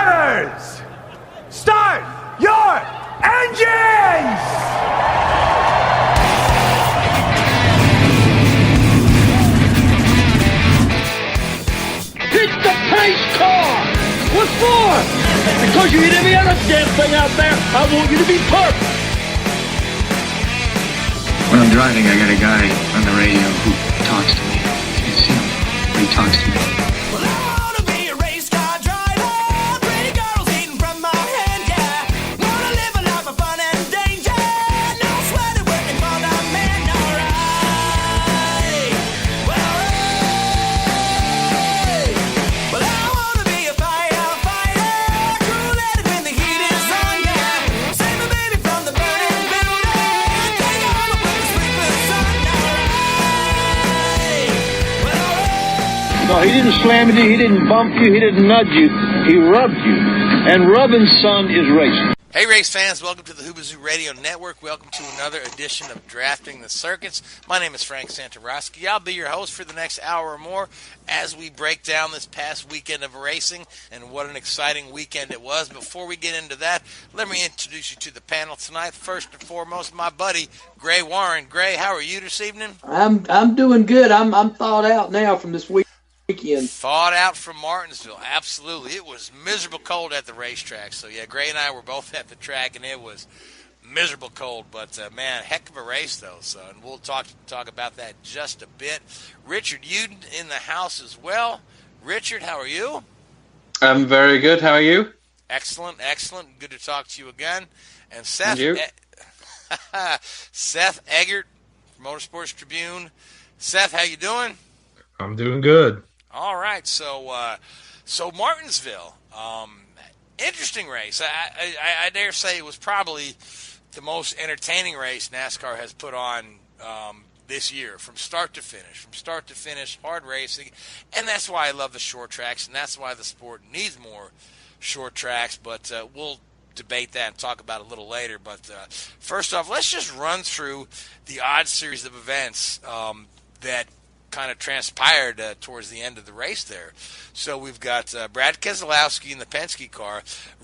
Drivers, start your engines! Hit the pace car! What for? Because you hit every other damn thing out there. I want you to be perfect. When I'm driving, I got a guy on the radio who talks to me. It's him. He talks to me. Well, I wanna be a race car driver. Pretty girls eating from my hand, yeah. Wanna live a life of fun and danger. No sweater working for the man, alright. Well, hey. Well, I wanna be a firefighter. Cool headed when the heat is on, yeah. Save my baby from the burning building. Take her home with the sleepless sun, alright. Well, No, he didn't slam you, he didn't bump you, he didn't nudge you, he rubbed you. And rubbing, son, is racing. Hey race fans, welcome to the Whoobazoo Radio Network. Welcome to another edition of Drafting the Circuits. My name is Frank Santoroski. I'll be your host for the next hour or more as we break down this past weekend of racing and what an exciting weekend it was. Before we get into that, let me introduce you to the panel tonight. First and foremost, my buddy, Gray Warren. Gray, how are you this evening? I'm doing good. I'm thawed out now from this weekend. Thawed out from Martinsville, absolutely. It was miserable cold at the racetrack. So, yeah, Gray and I were both at the track, and it was miserable cold. But, man, heck of a race, though. So, and we'll talk about that just a bit. Richard Youden in the house as well. Richard, how are you? I'm very good. How are you? Excellent, excellent. Good to talk to you again. And Seth, you? Seth Eggert, Motorsports Tribune. Seth, how you doing? I'm doing good. All right, so Martinsville, interesting race. I dare say it was probably the most entertaining race NASCAR has put on this year, from start to finish. From start to finish, hard racing, and that's why I love the short tracks, and that's why the sport needs more short tracks. But we'll debate that and talk about it a little later. But first off, let's just run through the odd series of events that kind of transpired towards the end of the race there. So we've got Brad Keselowski in the Penske car.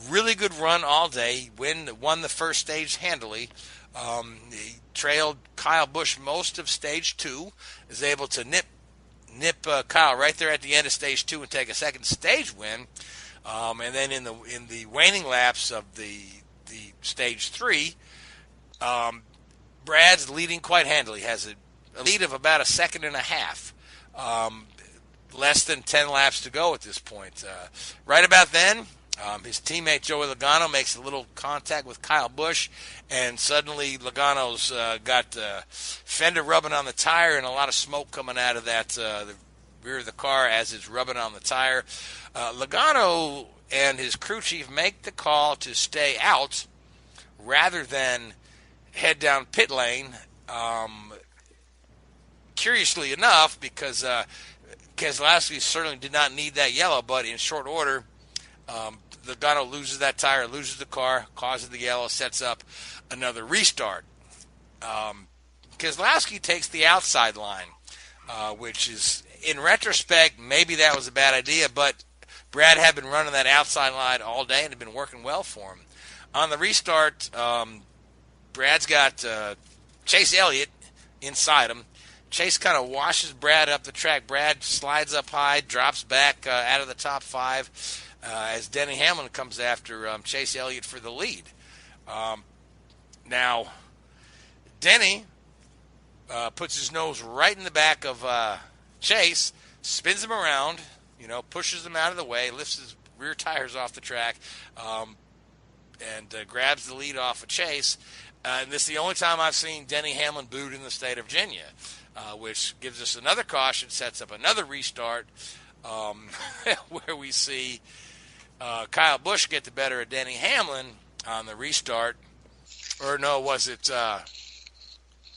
Really good run all day. Won the first stage handily. He trailed Kyle Busch most of stage 2. Is able to nip Kyle right there at the end of stage 2 and take a second stage win. And then in the waning laps of the stage 3, Brad's leading quite handily. Has a lead of about a second and a half. Less than 10 laps to go at this point. Right about then, his teammate Joey Logano makes a little contact with Kyle Busch, and suddenly Logano's got fender rubbing on the tire and a lot of smoke coming out of that the rear of the car as it's rubbing on the tire. Logano and his crew chief make the call to stay out rather than head down pit lane. Curiously enough, because Keselowski certainly did not need that yellow, but in short order, Logano loses that tire, loses the car, causes the yellow, sets up another restart. Keselowski takes the outside line, which is, in retrospect, maybe that was a bad idea, but Brad had been running that outside line all day and had been working well for him. On the restart, Brad's got Chase Elliott inside him. Chase kind of washes Brad up the track. Brad slides up high, drops back out of the top 5 as Denny Hamlin comes after Chase Elliott for the lead. Now, Denny puts his nose right in the back of Chase, spins him around, pushes him out of the way, lifts his rear tires off the track, and grabs the lead off of Chase. And this is the only time I've seen Denny Hamlin booed in the state of Virginia. Which gives us another caution, sets up another restart, where we see Kyle Busch get the better of Denny Hamlin on the restart. Or no, was it?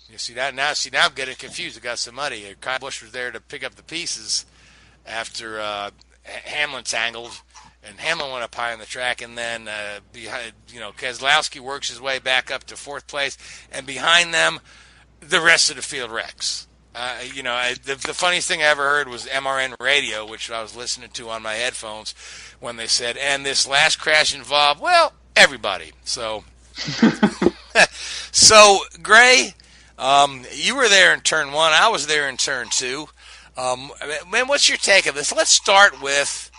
You see that now? See, now I'm getting confused. I got some money. Kyle Busch was there to pick up the pieces after Hamlin tangled, and Hamlin went up high on the track, and then behind, Keselowski works his way back up to 4th place, and behind them, the rest of the field wrecks. The funniest thing I ever heard was MRN radio, which I was listening to on my headphones when they said, and this last crash involved, well, everybody. So, so Gray, you were there in turn 1. I was there in turn 2. Man, what's your take of this? Let's start with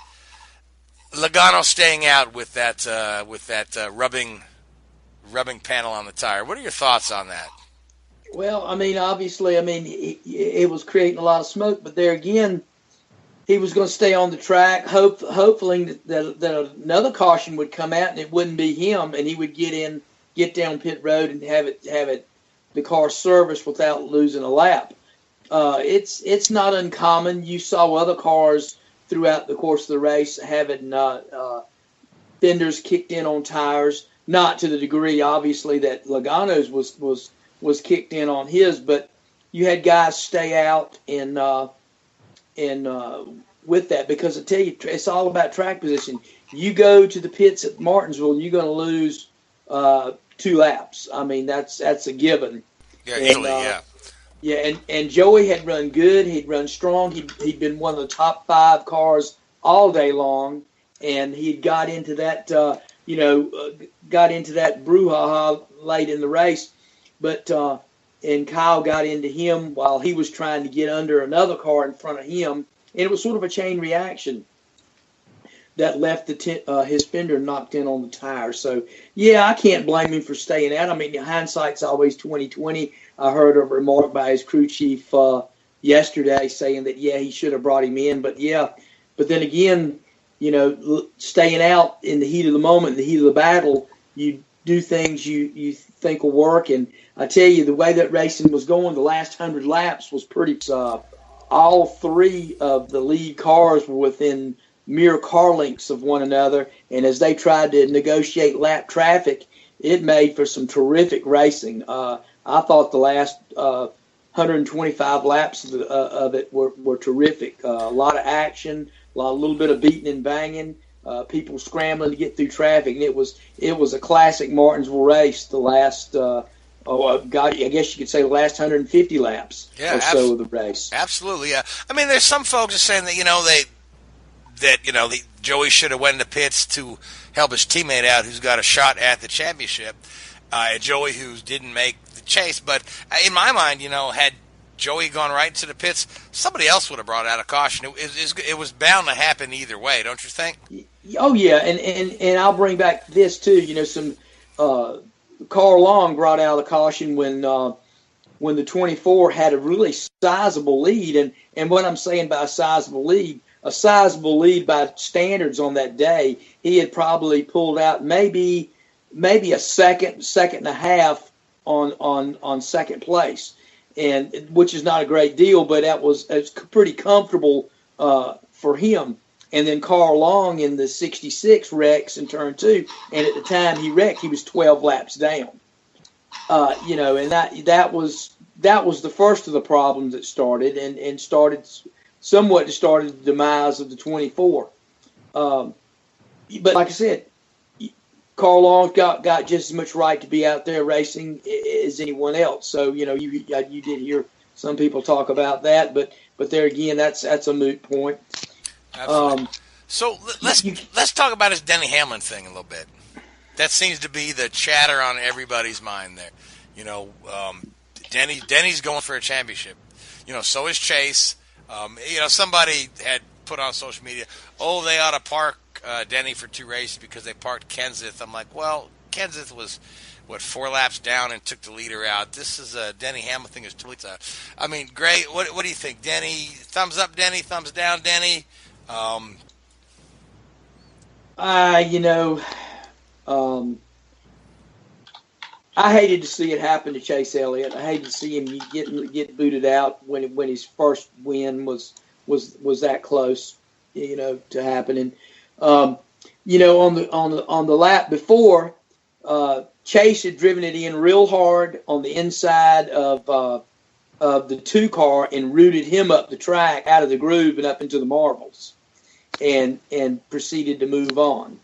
Logano staying out with that rubbing panel on the tire. What are your thoughts on that? Well, I mean, obviously, it was creating a lot of smoke, but there again, he was going to stay on the track, hopefully that another caution would come out and it wouldn't be him, and he would get down pit road and have the car serviced without losing a lap. It's not uncommon. You saw other cars throughout the course of the race having fenders kicked in on tires, not to the degree, obviously, that Logano's was kicked in on his, but you had guys stay out and with that, because I tell you, it's all about track position. You go to the pits at Martinsville, you're going to lose 2 laps. I mean, that's a given. Yeah, easily, yeah. Yeah, and Joey had run good. He'd run strong. He'd been one of the top 5 cars all day long, and he got into that brouhaha late in the race. But and Kyle got into him while he was trying to get under another car in front of him, and it was sort of a chain reaction that left his fender knocked in on the tire. So yeah, I can't blame him for staying out. I mean, hindsight's always 20/20. I heard a remark by his crew chief yesterday saying that he should have brought him in, but then again, staying out in the heat of the moment, in the heat of the battle, you do things you think will work. And I tell you, the way that racing was going, the last 100 laps was pretty. All 3 of the lead cars were within mere car lengths of one another, and as they tried to negotiate lap traffic, it made for some terrific racing. I thought the last 125 laps of it were terrific. A lot of action, a little bit of beating and banging. People scrambling to get through traffic, and it was a classic Martinsville race. The last, I guess you could say the last 150 laps or so of the race. Absolutely, yeah. I mean, there's some folks are saying that Joey should have went to pits to help his teammate out, who's got a shot at the championship. Joey, who didn't make the chase, but in my mind, had Joey gone right to the pits, somebody else would have brought out a caution. It was bound to happen either way, don't you think? Oh yeah, and I'll bring back this too. Some Carl Long brought out a caution when the 24 had a really sizable lead, and what I'm saying by a sizable lead by standards on that day, he had probably pulled out maybe a second and a half on second place, and which is not a great deal, but it's pretty comfortable for him. And then Carl Long in the 66 wrecks in turn 2, and at the time he wrecked, he was 12 laps down. And that was the first of the problems that started, and started the demise of the 24. But like I said, Carl Long got just as much right to be out there racing as anyone else. So you did hear some people talk about that, but there again, that's a moot point. Absolutely. So let's talk about this Denny Hamlin thing a little bit. That seems to be the chatter on everybody's mind there. Denny's going for a championship. So is Chase. Somebody had put on social media, they ought to park Denny for 2 races because they parked Kenseth. I'm like, well, Kenseth was 4 laps down and took the leader out. This is Denny Hamlin thing is totally. I mean, Gray, what do you think, Denny? Thumbs up, Denny. Thumbs down, Denny. I hated to see it happen to Chase Elliott. I hated to see him get booted out when his first win was that close, to happening. On the lap before, Chase had driven it in real hard on the inside of the 2 car and rooted him up the track out of the groove and up into the marbles, and proceeded to move on.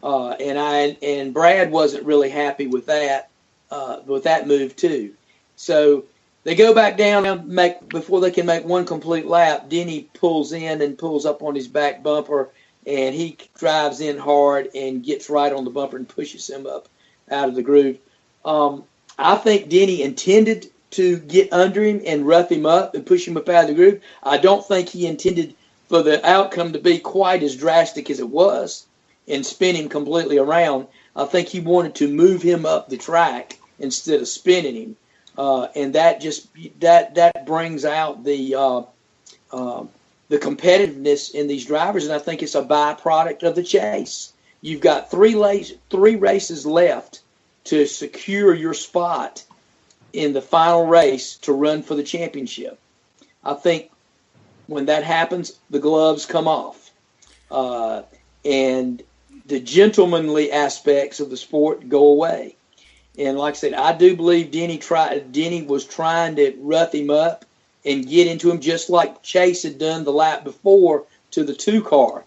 And Brad wasn't really happy with that move too. So They go back down and before they can make one complete lap. Denny pulls in and pulls up on his back bumper, and he drives in hard and gets right on the bumper and pushes him up out of the groove. I think Denny intended to get under him and rough him up and push him up out of the groove. I don't think he intended for the outcome to be quite as drastic as it was and spin him completely around. I think he wanted to move him up the track instead of spinning him. And that brings out the competitiveness in these drivers, and I think it's a byproduct of the chase. You've got three races left to secure your spot in the final race to run for the championship. I think when that happens, the gloves come off, and the gentlemanly aspects of the sport go away. And like I said, I do believe Denny was trying to rough him up and get into him just like Chase had done the lap before to the 2 car.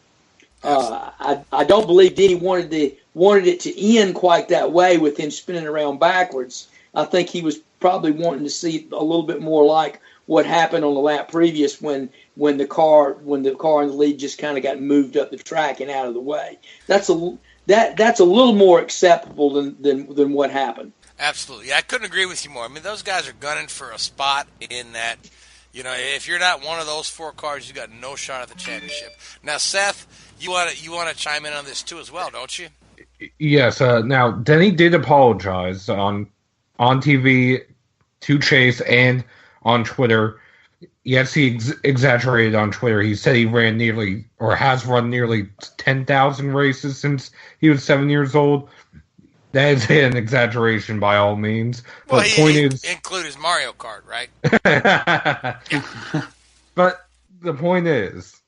I don't believe Denny wanted it to end quite that way with him spinning around backwards. I think he was probably wanting to see a little bit more like what happened on the lap previous when the car in the lead just kind of got moved up the track and out of the way. That's a little more acceptable than what happened. Absolutely. I couldn't agree with you more. I mean, those guys are gunning for a spot in that. You know, if you're not one of those 4 cars, you got no shot at the championship. Now, Seth, you want to chime in on this too as well, don't you? Yes. Now, Denny did apologize on TV to Chase and on Twitter. Yes, he exaggerated on Twitter. He said he has run nearly 10,000 races since he was 7 years old. That is an exaggeration by all means. Well, but the point is, include his Mario Kart, right? But the point is,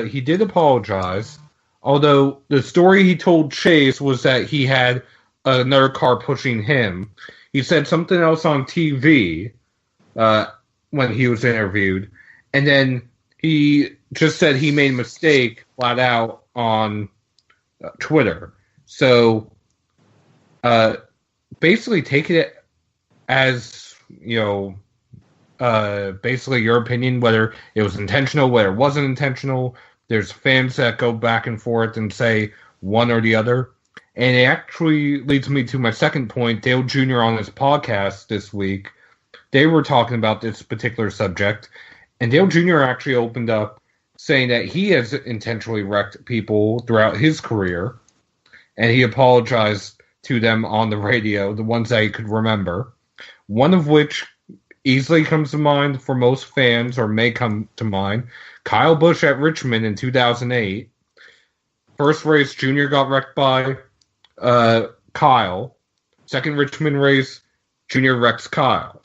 he did apologize. Although the story he told Chase was that he had another car pushing him. He said something else on TV when he was interviewed, and then he just said he made a mistake flat out on Twitter. So basically take it as, basically your opinion, whether it was intentional, whether it wasn't intentional. There's fans that go back and forth and say one or the other. And it actually leads me to my second point. Dale Jr. on his podcast this week, they were talking about this particular subject. And Dale Jr. actually opened up saying that he has intentionally wrecked people throughout his career. And he apologized to them on the radio, the ones that he could remember. One of which easily comes to mind for most fans, or may come to mind. Kyle Busch at Richmond in 2008. First race, Junior got wrecked by Kyle. Second Richmond race, Junior wrecks Kyle.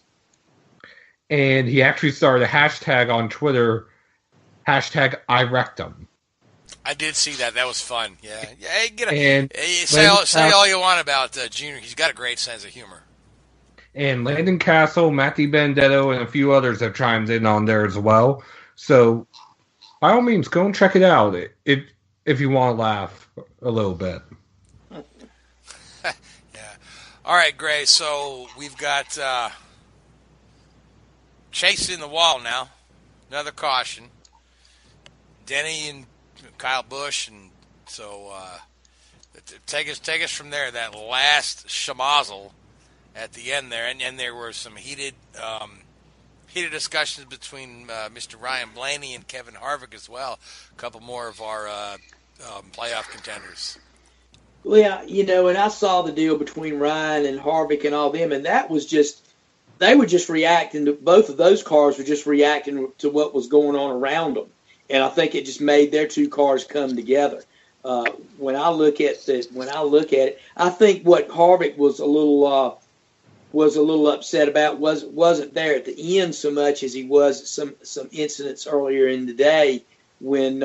And he actually started a hashtag on Twitter, hashtag I wrecked him. I did see that. That was fun. Yeah. Say all you want about Junior. He's got a great sense of humor. And Landon Castle, Matthew Benedetto, and a few others have chimed in on there as well. So, by all means, go and check it out if you want to laugh a little bit. Yeah. All right, Gray. So, we've got Chase in the wall now. Another caution. Denny and Kyle Busch, and so take us from there. That last schmozzle at the end there, and there were some heated discussions between Mr. Ryan Blaney and Kevin Harvick as well. A couple more of our playoff contenders. Well, and I saw the deal between Ryan and Harvick and all them, and that was just, they were just reacting to, both of those cars were just reacting to what was going on around them. And I think it just made their 2 cars come together. When I look at it, I think what Harvick was a little upset about wasn't there at the end so much as he was some incidents earlier in the day when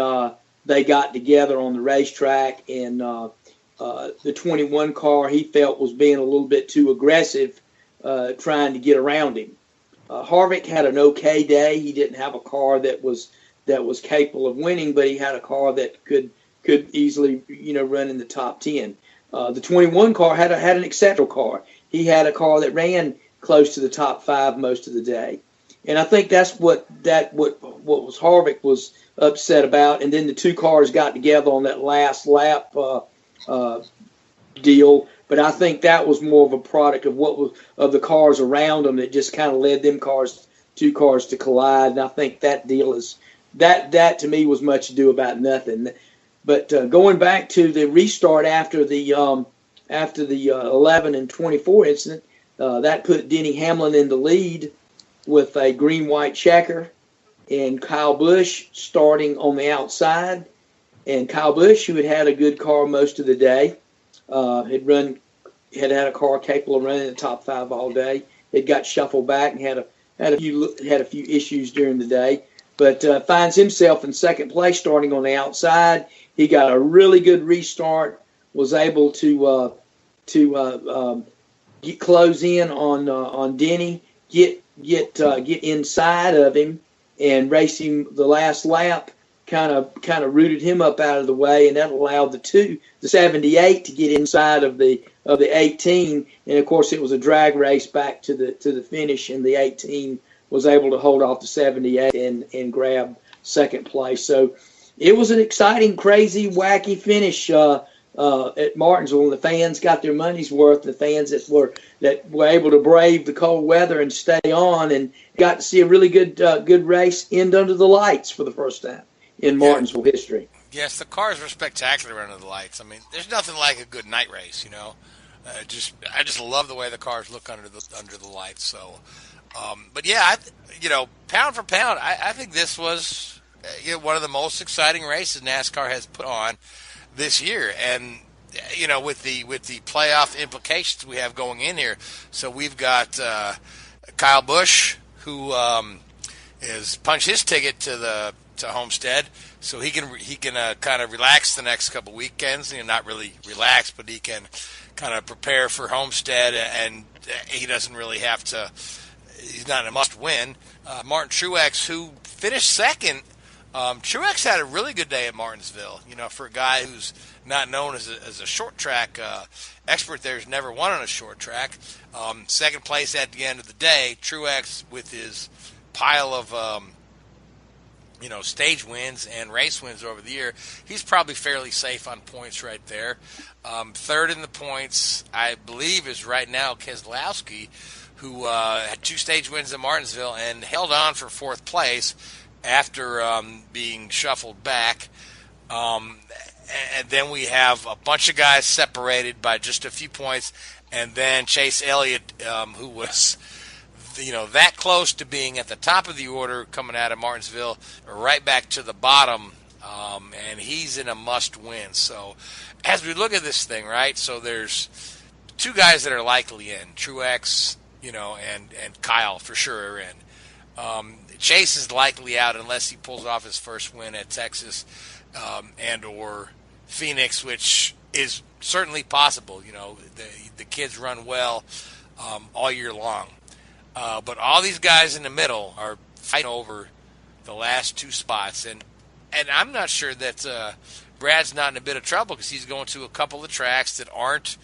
they got together on the racetrack, and the 21 car he felt was being a little bit too aggressive, trying to get around him. Harvick had an okay day. He didn't have a car that was capable of winning, but he had a car that could easily, run in the top 10. The 21 car had an exceptional car. He had a car that ran close to the top 5 most of the day. And I think that's what was Harvick was upset about. And then the two cars got together on that last lap deal. But I think that was more of a product of of the cars around them that just kind of led them two cars to collide. And I think that deal is that to me was much ado about nothing. But going back to the restart after the 11 and 24 incident, that put Denny Hamlin in the lead with a green-white checker, and Kyle Busch starting on the outside. And Kyle Busch, who had a good car most of the day, had a car capable of running in the top 5 all day. It got shuffled back and had a few issues during the day, but finds himself in second place starting on the outside. He got a really good restart, was able to close in on Denny, get inside of him and race him the last lap. Kind of rooted him up out of the way, and that allowed the 78 to get inside of the 18. And of course, it was a drag race back to the finish, and the 18 was able to hold off the 78 and grab second place. So it was an exciting, crazy, wacky finish at Martinsville, and the fans got their money's worth. The fans that were able to brave the cold weather and stay on, and got to see a really good race end under the lights for the first time in Martinsville history. Yes, the cars were spectacular under the lights. I mean, there's nothing like a good night race, you know. I just love the way the cars look under the lights. So, but yeah, pound for pound, I think this was one of the most exciting races NASCAR has put on this year, and with the playoff implications we have going in here. So we've got Kyle Busch, who is punched his ticket to Homestead, so he can kind of relax the next couple weekends. Not really relax, but he can kind of prepare for Homestead, and he doesn't really have to. He's not a must-win. Martin Truex, who finished second. Truex had a really good day at Martinsville. For a guy who's not known as a short track expert, there's never won on a short track. Second place at the end of the day. Truex, with his pile of stage wins and race wins over the year, he's probably fairly safe on points right there. Third in the points, I believe, is right now Keselowski, who had 2 stage wins at Martinsville and held on for 4th place after being shuffled back. And then we have a bunch of guys separated by just a few points, and then Chase Elliott, who was that close to being at the top of the order coming out of Martinsville, right back to the bottom, and he's in a must-win. So as we look at this thing, right, so there's 2 guys that are likely in, Truex, and Kyle for sure, and Chase is likely out unless he pulls off his first win at Texas and or Phoenix, which is certainly possible. The kids run well all year long. But all these guys in the middle are fighting over the last 2 spots. And I'm not sure that Brad's not in a bit of trouble, because he's going to a couple of tracks that aren't,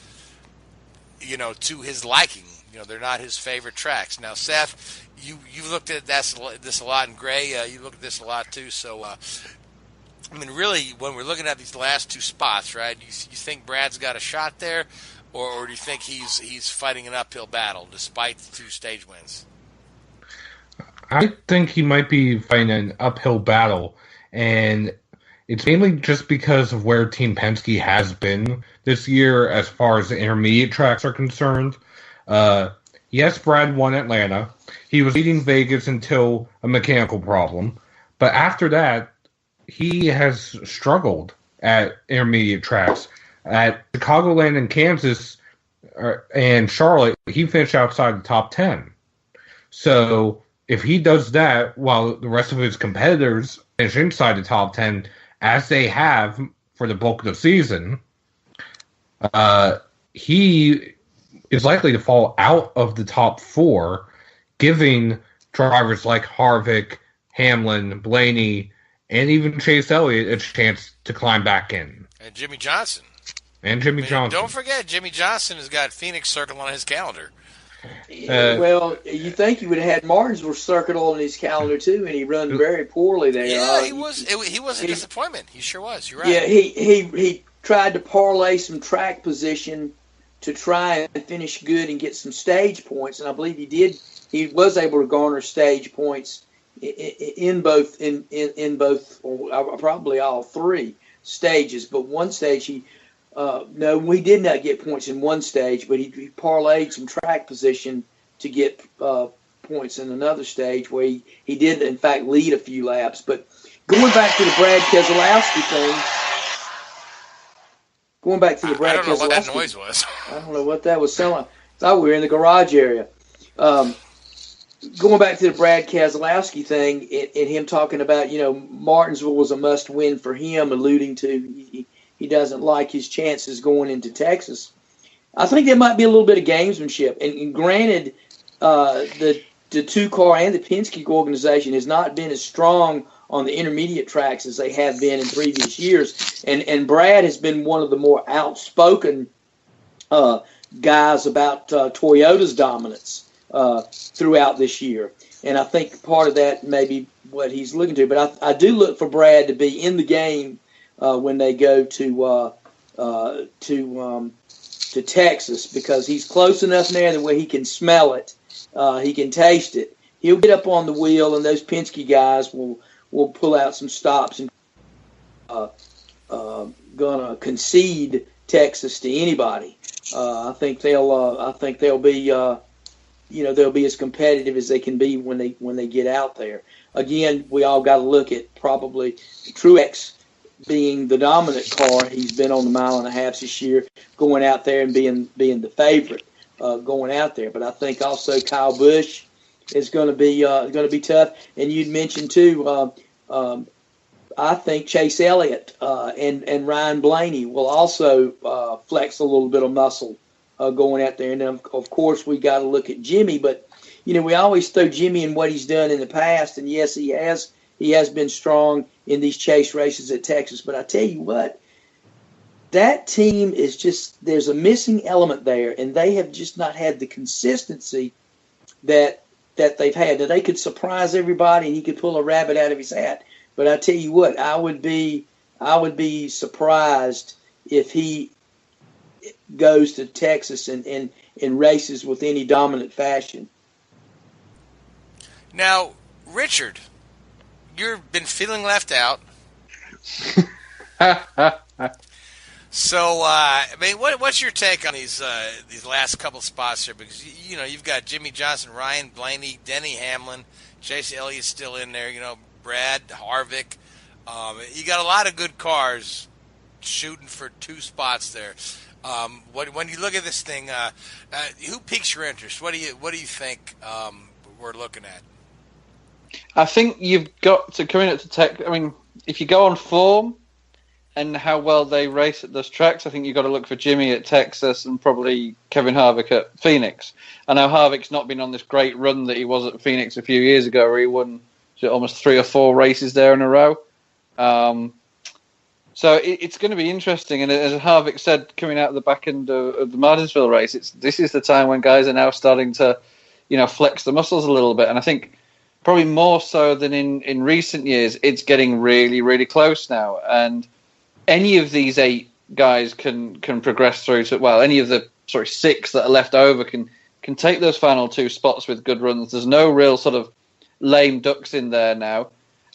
to his liking. They're not his favorite tracks. Now, Seth, you've looked at this a lot, and Gray, you look at this a lot too. So, really, when we're looking at these last 2 spots, right, you think Brad's got a shot there? Or do you think he's fighting an uphill battle despite the 2 stage wins? I think he might be fighting an uphill battle, and it's mainly just because of where Team Penske has been this year as far as the intermediate tracks are concerned. Yes, Brad won Atlanta. He was leading Vegas until a mechanical problem, but after that, he has struggled at intermediate tracks. At Chicagoland and Kansas and Charlotte, he finished outside the top 10. So if he does that while the rest of his competitors finish inside the top 10, as they have for the bulk of the season, he is likely to fall out of the top 4, giving drivers like Harvick, Hamlin, Blaney, and even Chase Elliott a chance to climb back in. And Jimmy Johnson. And Jimmy Johnson. Don't forget, Jimmy Johnson has got Phoenix circle on his calendar. Well, you think he would have had Martinsville circuit on his calendar too, and he run very poorly there. Yeah, he was a disappointment. He sure was. You're right. Yeah, he tried to parlay some track position to try and finish good and get some stage points, and I believe he did. He was able to garner stage points in both, or probably all three stages. But one stage we did not get points in one stage, but he parlayed some track position to get points in another stage where he did in fact lead a few laps. But going back to the Brad Keselowski thing. Going back to the Brad Keselowski. I don't know what that noise was. I don't know what that was sounding. I thought we were in the garage area. Going back to the Brad Keselowski thing and him talking about, Martinsville was a must-win for him, alluding to he doesn't like his chances going into Texas. I think there might be a little bit of gamesmanship. And granted, the two-car and the Penske organization has not been as strong on the intermediate tracks as they have been in previous years. And Brad has been one of the more outspoken guys about Toyota's dominance throughout this year. And I think part of that may be what he's looking to. But I do look for Brad to be in the game when they go to Texas, because he's close enough there that where he can smell it, he can taste it. He'll get up on the wheel, and those Penske guys will pull out some stops and gonna concede Texas to anybody. I think they'll be they'll be as competitive as they can be when they get out there. Again, we all got to look at probably Truex being the dominant car. He's been on the mile and a half this year, going out there and being the favorite going out there. But I think also Kyle Busch is going to be tough. And you'd mentioned too. I think Chase Elliott and Ryan Blaney will also flex a little bit of muscle going out there. And then of course we got to look at Jimmy. But we always throw Jimmy in what he's done in the past. And yes, he has been strong in these chase races at Texas. But I tell you what, that team is just, there's a missing element there, and they have just not had the consistency that they've had. That they could surprise everybody and he could pull a rabbit out of his hat. But I tell you what, I would be surprised if he goes to Texas and races with any dominant fashion. Now, Richard, you've been feeling left out. So, what's your take on these last couple spots here? Because you've got Jimmy Johnson, Ryan Blaney, Denny Hamlin, Chase Elliott's still in there. Brad Harvick. You got a lot of good cars shooting for two spots there. When you look at this thing, who piques your interest? What do you think we're looking at? I think you've got to come in at the tech. I mean, if you go on form and how well they race at those tracks, I think you've got to look for Jimmy at Texas and probably Kevin Harvick at Phoenix. I know Harvick's not been on this great run that he was at Phoenix a few years ago, where he won almost 3 or 4 races there in a row. So it's going to be interesting. And as Harvick said, coming out of the back end of the Martinsville race, this is the time when guys are now starting to, flex the muscles a little bit. And I think probably more so than in recent years, it's getting really, really close now. And any of these 8 guys can progress through to, any of the 6 that are left over can take those final 2 spots with good runs. There's no real sort of lame ducks in there now.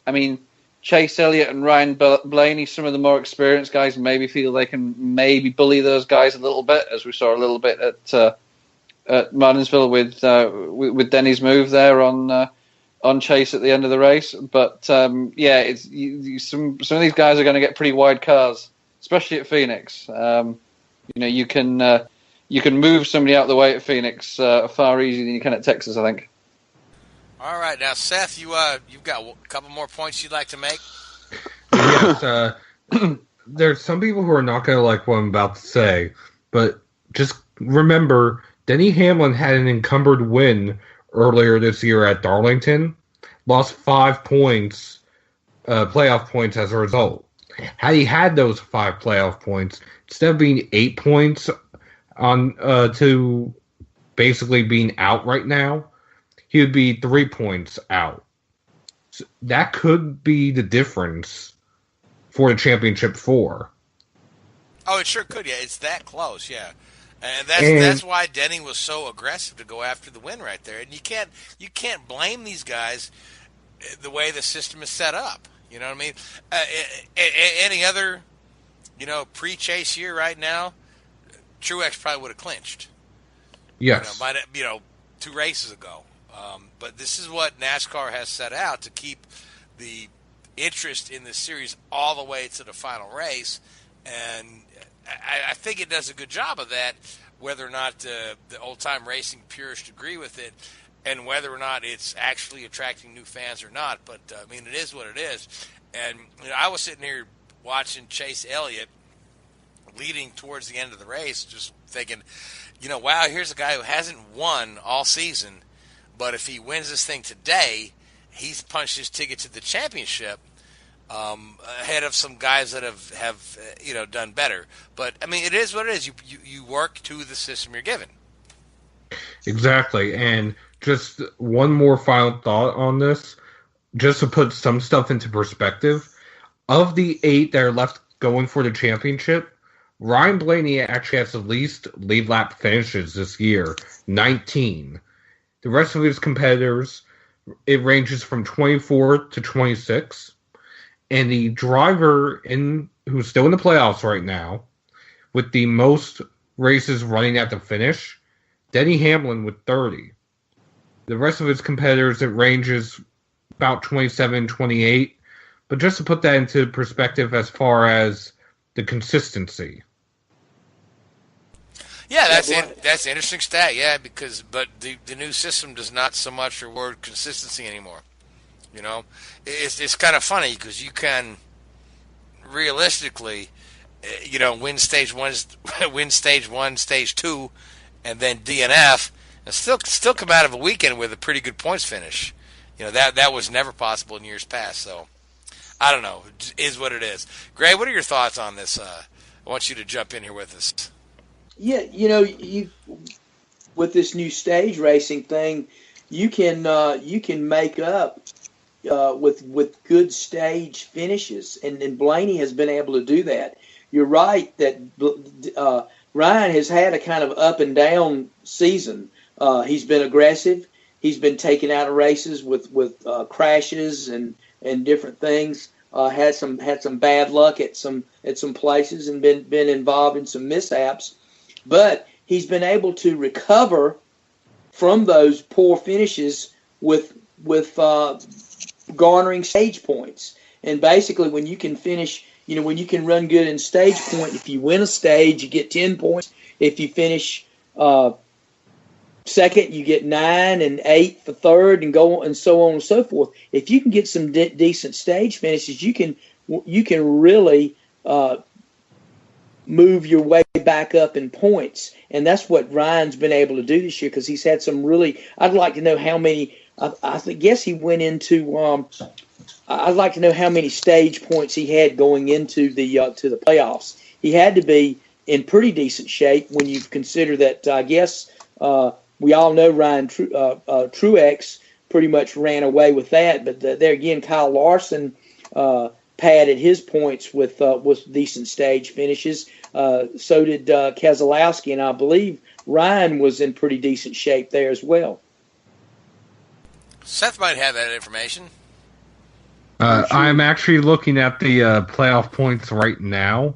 I mean, Chase Elliott and Ryan Blaney, some of the more experienced guys, maybe feel they can maybe bully those guys a little bit, as we saw a little bit at Martinsville with Denny's move there on Chase at the end of the race. But some of these guys are going to get pretty wide cars, especially at Phoenix. You can move somebody out of the way at Phoenix far easier than you can at Texas, I think. All right, now Seth, you've got a couple more points you'd like to make. Yes, there's some people who are not going to like what I'm about to say, but just remember, Denny Hamlin had an encumbered win earlier this year at Darlington, lost 5 points, playoff points as a result. Had he had those 5 playoff points, instead of being 8 points on to basically being out right now, he would be 3 points out. So that could be the difference for the championship 4. Oh, it sure could. Yeah, it's that close. Yeah, and that's why Denny was so aggressive to go after the win right there. And you can't blame these guys the way the system is set up. You know what I mean? Any other pre-chase year right now, Truex probably would have clinched. Yes. 2 races ago. But this is what NASCAR has set out to keep the interest in the series all the way to the final race, and I think it does a good job of that. Whether or not the old-time racing purists agree with it, and whether or not it's actually attracting new fans or not, but it is what it is. And I was sitting here watching Chase Elliott leading towards the end of the race, just thinking, wow, here's a guy who hasn't won all season, but if he wins this thing today, he's punched his ticket to the championship ahead of some guys that have done better. But it is what it is. You work to the system you're given. Exactly. And just one more final thought on this, just to put some stuff into perspective. Of the 8 that are left going for the championship, Ryan Blaney actually has the least lead lap finishes this year, 19. The rest of his competitors, it ranges from 24 to 26. And the driver who's still in the playoffs right now, with the most races running at the finish, Denny Hamlin with 30. The rest of his competitors, it ranges about 27, 28. But just to put that into perspective as far as the consistency. Yeah, that's an interesting stat. Yeah, but the new system does not so much reward consistency anymore. It's kind of funny because you can realistically, win stage 1, stage 2, and then DNF, and still come out of a weekend with a pretty good points finish. That was never possible in years past. So I don't know. It is what it is. Gray, what are your thoughts on this? I want you to jump in here with us. Yeah, you with this new stage racing thing, you can make up with good stage finishes, and Blaney has been able to do that. You're right that Ryan has had a kind of up and down season. He's been aggressive. He's been taken out of races with crashes and different things. Had some bad luck at some places and been involved in some mishaps, but he's been able to recover from those poor finishes with garnering stage points. And basically, when you can finish, when you can run good in stage point, if you win a stage, you get 10 points. If you finish second, you get 9 and 8 for third, and go and so on and so forth. If you can get some decent stage finishes, you can really move your way back up in points, and that's what Ryan's been able to do this year because he's had some really. I'd like to know how many. I guess he went into. I'd like to know how many stage points he had going into the to the playoffs. He had to be in pretty decent shape when you consider that. I guess we all know Ryan Truex pretty much ran away with that, but there again, Kyle Larson padded his points with decent stage finishes. So did Keselowski, and I believe Ryan was in pretty decent shape there as well. Seth might have that information. Sure. I'm actually looking at the playoff points right now.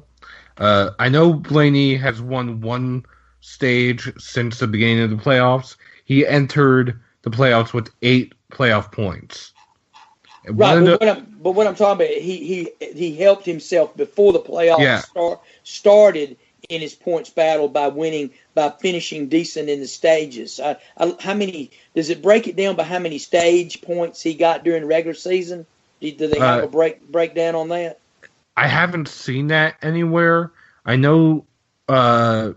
I know Blaney has won one stage since the beginning of the playoffs. He entered the playoffs with 8 playoff points. Right, but what I'm talking about, he helped himself before the playoffs started in his points battle by finishing decent in the stages. How many does it break it down by how many stage points he got during the regular season? Do they have a breakdown on that? I haven't seen that anywhere. I know. I'm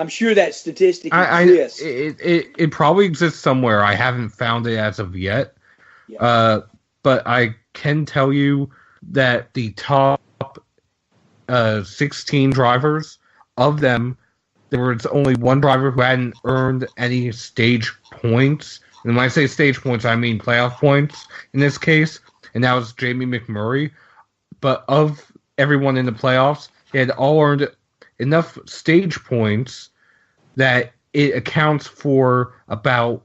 sure that statistic exists. It probably exists somewhere. I haven't found it as of yet. Yeah. But I can tell you that the top 16 drivers, of them, there was only one driver who hadn't earned any stage points. And when I say stage points, I mean playoff points in this case, and that was Jamie McMurray. But of everyone in the playoffs, they had all earned enough stage points that it accounts for about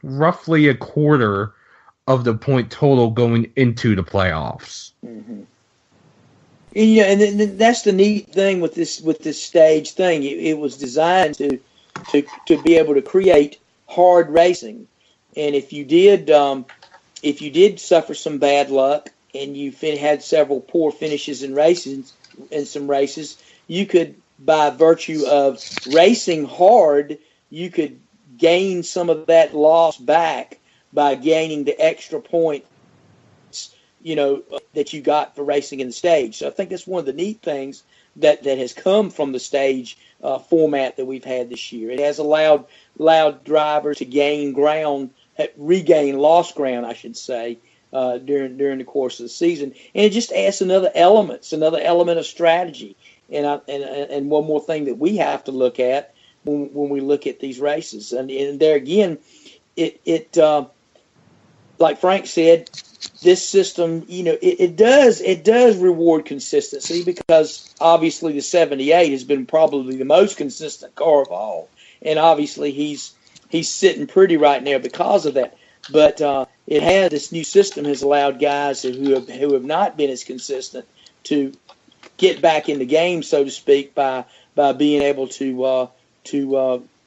roughly a quarter of the point total going into the playoffs. Mm-hmm. Yeah, and that's the neat thing with this stage thing. It was designed to be able to create hard racing, and if you did suffer some bad luck and you had several poor finishes in some races, you could, by virtue of racing hard, you could gain some of that loss back by gaining the extra points, that you got for racing in the stage. So I think that's one of the neat things that has come from the stage format that we've had this year. It has allowed drivers to regain lost ground, I should say, during the course of the season, and it just adds another element of strategy, and one more thing that we have to look at when we look at these races, and there again, it like Frank said, this system, it does reward consistency, because obviously the 78 has been probably the most consistent car of all, and obviously he's sitting pretty right now because of that. But this new system has allowed guys who have not been as consistent to get back in the game, so to speak, by being able to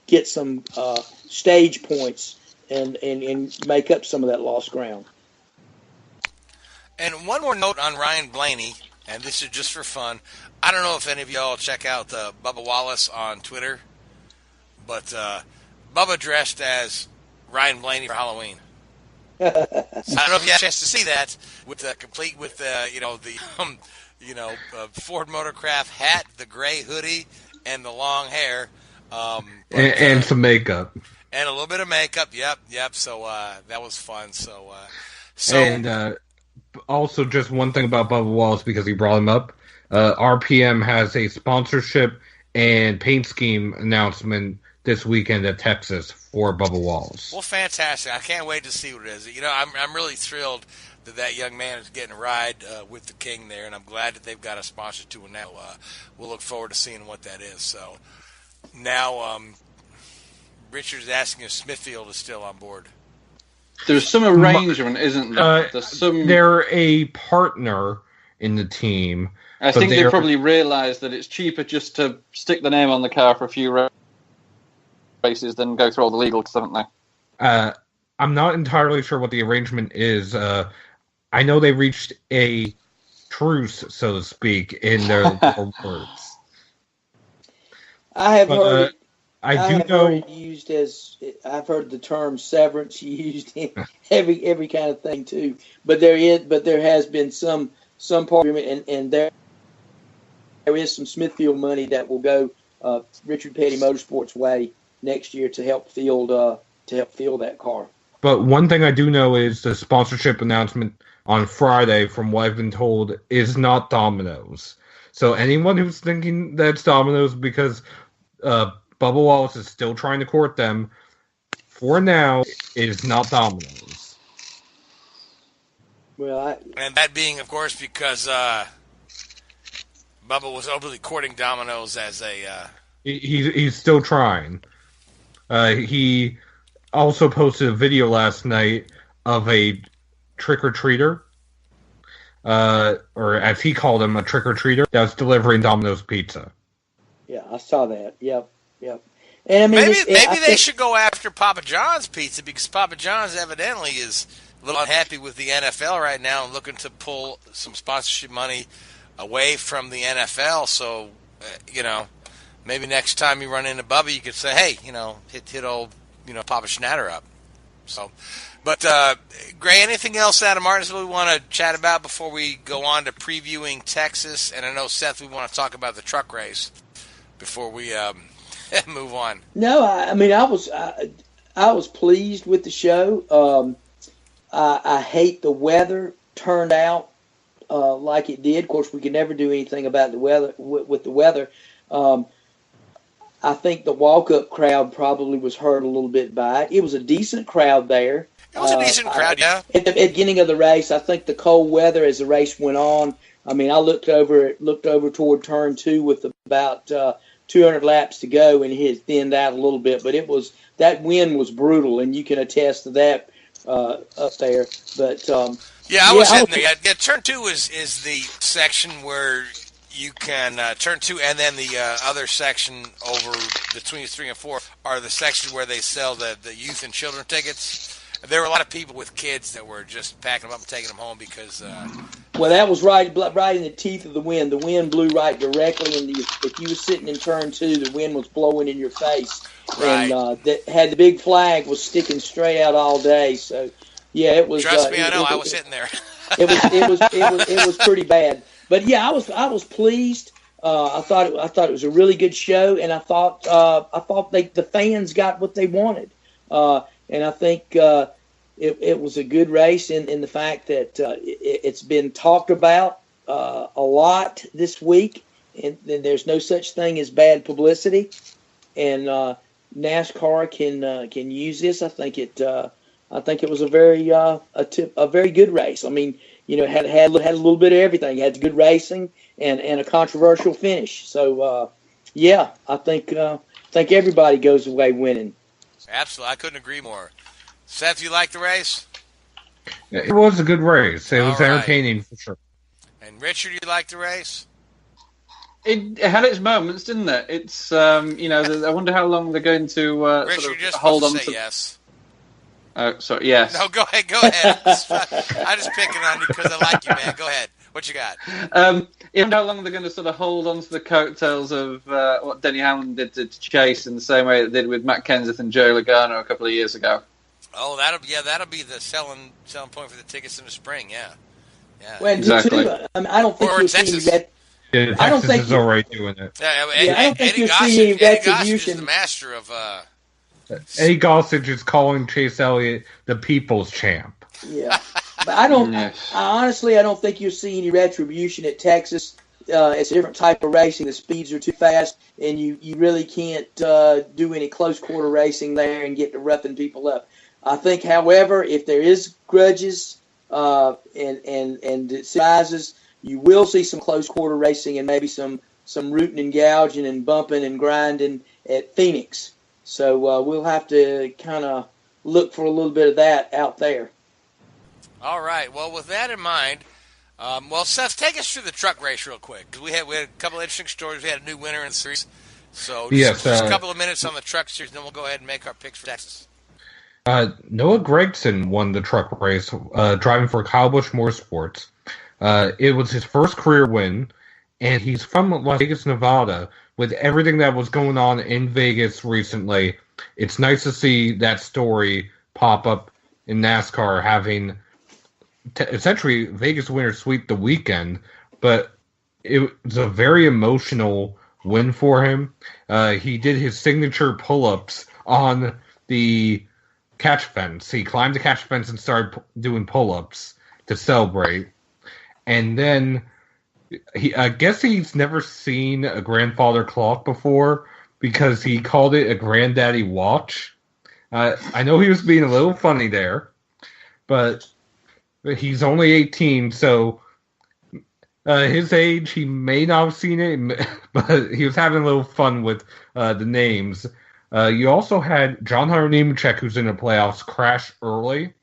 get some stage points and make up some of that lost ground. And one more note on Ryan Blaney, and this is just for fun. I don't know if any of y'all check out Bubba Wallace on Twitter, but Bubba dressed as Ryan Blaney for Halloween. So I don't know if you had a chance to see that, complete with the Ford Motorcraft hat, the gray hoodie, and the long hair, and some makeup, and a little bit of makeup. Yep. So that was fun. And also, just one thing about Bubba Wallace, because he brought him up. RPM has a sponsorship and paint scheme announcement this weekend at Texas for Bubba Wallace. Well, fantastic. I can't wait to see what it is. I'm really thrilled that young man is getting a ride with the King there, and I'm glad that they've got a sponsor to it now. We'll look forward to seeing what that is. So now Richard's asking if Smithfield is still on board. There's some arrangement, isn't there? They're a partner in the team. I think they probably realised that it's cheaper just to stick the name on the car for a few races than go through all the legals, haven't they? I'm not entirely sure what the arrangement is. I know they reached a truce, so to speak, in their words. I have heard. I've heard the term severance used in every kind of thing too. But there has been some part of it, and there is some Smithfield money that will go Richard Petty Motorsports' way next year to help field that car. But one thing I do know is the sponsorship announcement on Friday, from what I've been told, is not Domino's. So anyone who's thinking that's Domino's because Bubba Wallace is still trying to court them, for now, it is not Domino's. Well, and that being, of course, because Bubba was openly courting Domino's as a... He's still trying. He also posted a video last night of a trick-or-treater, or as he called him, a trick-or-treater, that was delivering Domino's pizza. Yeah, I saw that. Yep. And I mean, maybe they should go after Papa John's pizza, because Papa John's evidently is a little unhappy with the NFL right now and looking to pull some sponsorship money away from the NFL. So, maybe next time you run into Bubba, you could say, hey, hit old, Papa Schnatter up. So, but Gray, anything else out of Martinsville we want to chat about before we go on to previewing Texas? And I know, Seth, we want to talk about the truck race before we move on. No, I mean, I was pleased with the show. I hate the weather turned out like it did. Of course, we could never do anything about the weather with the weather. I think the walk-up crowd probably was hurt a little bit by it. It was a decent crowd there. It was a decent crowd, yeah. At the beginning of the race, I think the cold weather as the race went on. I mean, I looked over toward turn 2 with about 200 laps to go, and it had thinned out a little bit. But that wind was brutal, and you can attest to that up there. But I was hitting there. Yeah, turn 2 is the section where you can turn 2, and then the other section over between 3 and 4 are the sections where they sell the youth and children tickets. There were a lot of people with kids that were just packing them up and taking them home because. Well, that was right in the teeth of the wind. The wind blew right directly, and if you were sitting in turn 2, the wind was blowing in your face, right. And the big flag was sticking straight out all day. So, yeah, it was. Trust me, I know. I was sitting there. It was pretty bad, but yeah, I was pleased. I thought it was a really good show, and I thought the fans got what they wanted. And I think it was a good race in the fact that it's been talked about a lot this week, and there's no such thing as bad publicity. And NASCAR can use this. I think it was a very good race. I mean, it had a little bit of everything. It had good racing and a controversial finish. So I think everybody goes away winning. Absolutely. I couldn't agree more. Seth, you like the race? It was a good race. It was entertaining for sure. And Richard, you like the race? It had its moments, didn't it? It's I wonder how long they're going to Richard, sort of you're just hold on supposed to. Say yes. Oh, sorry. Yes. No, go ahead. I'm just picking on you because I like you, man. Go ahead. What you got? How long they're going to sort of hold on to the coattails of what Denny Hamlin did to Chase in the same way it did with Matt Kenseth and Joey Logano a couple of years ago. Oh, that'll be the selling point for the tickets in the spring. Yeah. Well, exactly. I don't think you'll see that. Yeah, I don't think is already doing it. I don't think you'll see any retribution. Is the master of. Eddie Gossage is calling Chase Elliott the people's champ. Yeah, but I honestly don't think you'll see any retribution at Texas. It's a different type of racing. The speeds are too fast, and you really can't do any close quarter racing there and get to roughing people up. I think, however, if there is grudges and surprises, you will see some close quarter racing and maybe some rooting and gouging and bumping and grinding at Phoenix. So we'll have to kind of look for a little bit of that out there. All right. Well, with that in mind, Seth, take us through the truck race real quick. Because we had a couple of interesting stories. We had a new winner in the series. So just a couple of minutes on the truck series, then we'll go ahead and make our picks for Texas. Noah Gragson won the truck race, driving for Kyle Busch Motorsports. It was his first career win, and he's from Las Vegas, Nevada. With everything that was going on in Vegas recently, it's nice to see that story pop up in NASCAR, having essentially Vegas winner sweep the weekend. But it was a very emotional win for him. He did his signature pull-ups on the catch fence. He climbed the catch fence and started doing pull-ups to celebrate. And then I guess he's never seen a grandfather clock before because he called it a granddaddy watch. I know he was being a little funny there, but he's only 18, so his age, he may not have seen it, but he was having a little fun with the names. You also had John Hunter Nemechek, who's in the playoffs, crash early,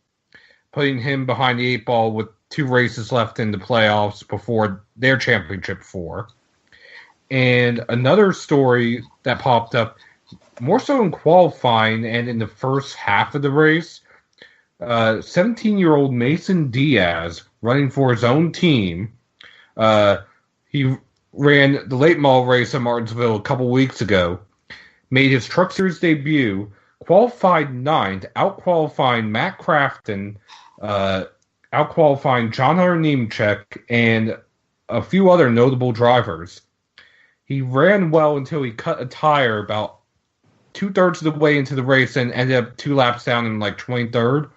putting him behind the 8 ball with 2 races left in the playoffs before their championship 4. And another story that popped up, more so in qualifying and in the first half of the race, 17-year-old Mason Diaz, running for his own team, he ran the late model race at Martinsville a couple weeks ago, made his Truck Series debut, qualified 9th, out-qualifying Matt Crafton, out-qualifying John Hunter Nemechek, and a few other notable drivers. He ran well until he cut a tire about 2/3 of the way into the race and ended up 2 laps down in like 23rd.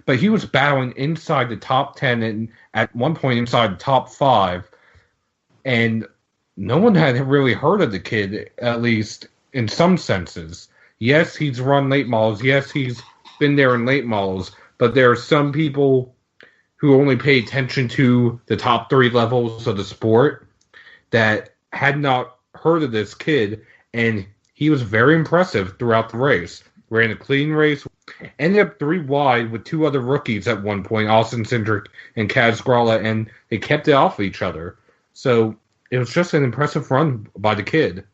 But he was battling inside the top 10 and at one point inside the top 5. And no one had really heard of the kid, at least in some senses. Yes, he's run late models. Yes, he's been there in late models. But there are some people who only pay attention to the top 3 levels of the sport that had not heard of this kid, and he was very impressive throughout the race. Ran a clean race, ended up 3 wide with 2 other rookies at one point, Austin Cindric and Kaz Grala, and they kept it off each other. So it was just an impressive run by the kid.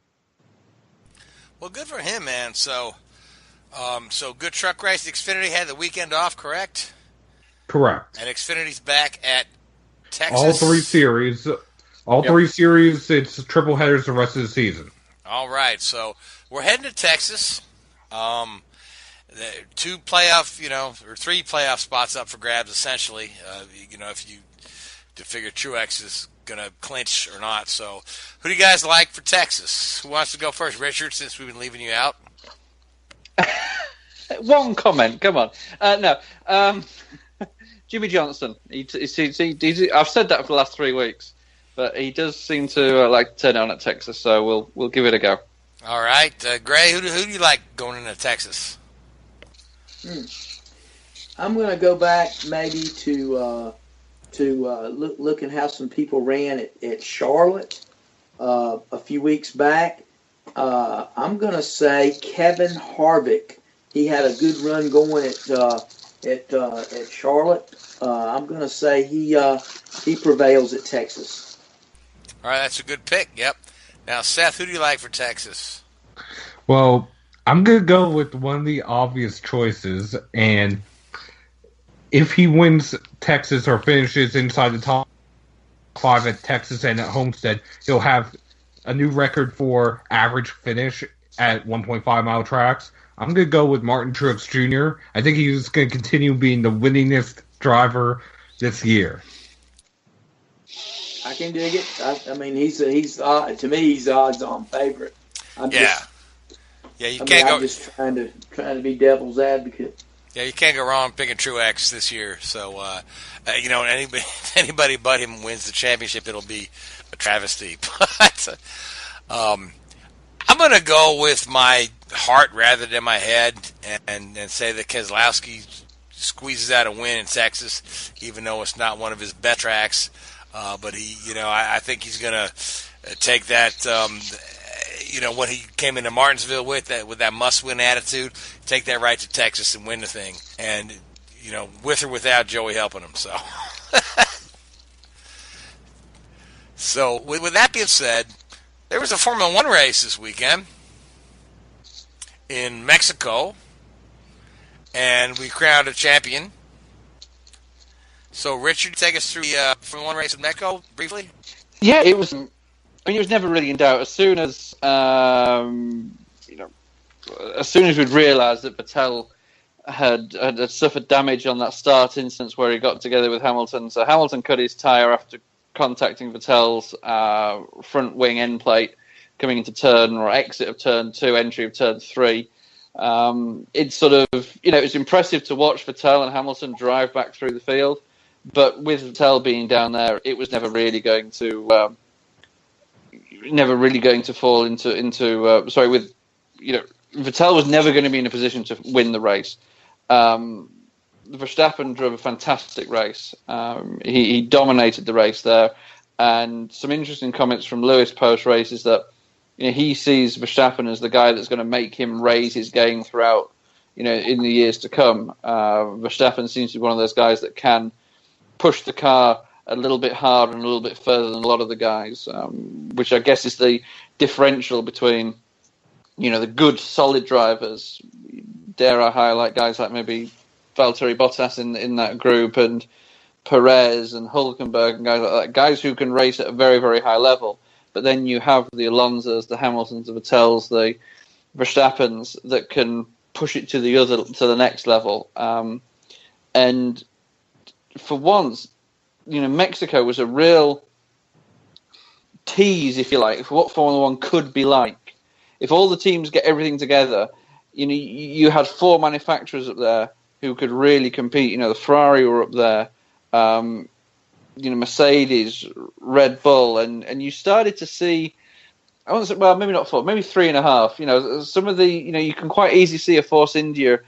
Well, good for him, man. So good truck race. Xfinity had the weekend off, correct? Correct. And Xfinity's back at Texas. All 3 series. All 3 series, it's triple headers the rest of the season. All right, so we're heading to Texas. 2 playoff, or 3 playoff spots up for grabs, essentially. If you to figure Truex is going to clinch or not. So, who do you guys like for Texas? Who wants to go first, Richard? Since we've been leaving you out. One comment, come on. No, Jimmy Johnson. I've said that for the last 3 weeks, but he does seem to like to turn it on at Texas. So we'll give it a go. All right, Gray. Who do you like going into Texas? I'm going to go back maybe to look and how some people ran at Charlotte a few weeks back. I'm going to say Kevin Harvick. He had a good run going at Charlotte. I'm going to say he prevails at Texas. All right, that's a good pick. Yep. Now, Seth, who do you like for Texas? Well, I'm going to go with one of the obvious choices, and if he wins Texas or finishes inside the top 5 at Texas and at Homestead, he'll have a new record for average finish at 1.5-mile tracks. I'm going to go with Martin Truex Jr. I think he's going to continue being the winningest driver this year. I can dig it. I mean, he's to me he's the odds-on favorite. I'm just trying to be devil's advocate. Yeah, you can't go wrong picking Truex this year. So, anybody but him wins the championship, it'll be a travesty. But I'm going to go with my heart rather than my head and say that Keselowski squeezes out a win in Texas, even though it's not one of his best tracks. But I think he's going to take that, what he came into Martinsville with that must-win attitude, take that right to Texas and win the thing. And, with or without Joey helping him. So, so with that being said, there was a Formula One race this weekend in Mexico, and we crowned a champion. So, Richard, take us through the Formula One race in Mexico briefly. Yeah, it was. It was never really in doubt. As soon as we'd realised that Vettel had suffered damage on that start instance where he got together with Hamilton, so Hamilton cut his tyre after contacting Vettel's front wing end plate coming into exit of turn 2, entry of turn 3. It's sort of, it's impressive to watch Vettel and Hamilton drive back through the field, but with Vettel being down there, it was never really going to fall into Vettel was never going to be in a position to win the race. Verstappen drove a fantastic race. He dominated the race there, and some interesting comments from Lewis post-race is that he sees Verstappen as the guy that's going to make him raise his game throughout, in the years to come. Verstappen seems to be one of those guys that can push the car a little bit harder and a little bit further than a lot of the guys, which I guess is the differential between, the good, solid drivers. Dare I highlight guys like maybe Valtteri Bottas in that group, and Perez and Hülkenberg and guys like that, guys who can race at a very, very high level. But then you have the Alonsos, the Hamiltons, the Vettels, the Verstappens that can push it to the next level. And for once, Mexico was a real tease, if you like, for what Formula One could be like. If all the teams get everything together, you had 4 manufacturers up there who could really compete. The Ferrari were up there, Mercedes, Red Bull, and you started to see I want to say, well, maybe not 4, maybe 3.5. You know, some of the, you know, you can quite easily see a Force India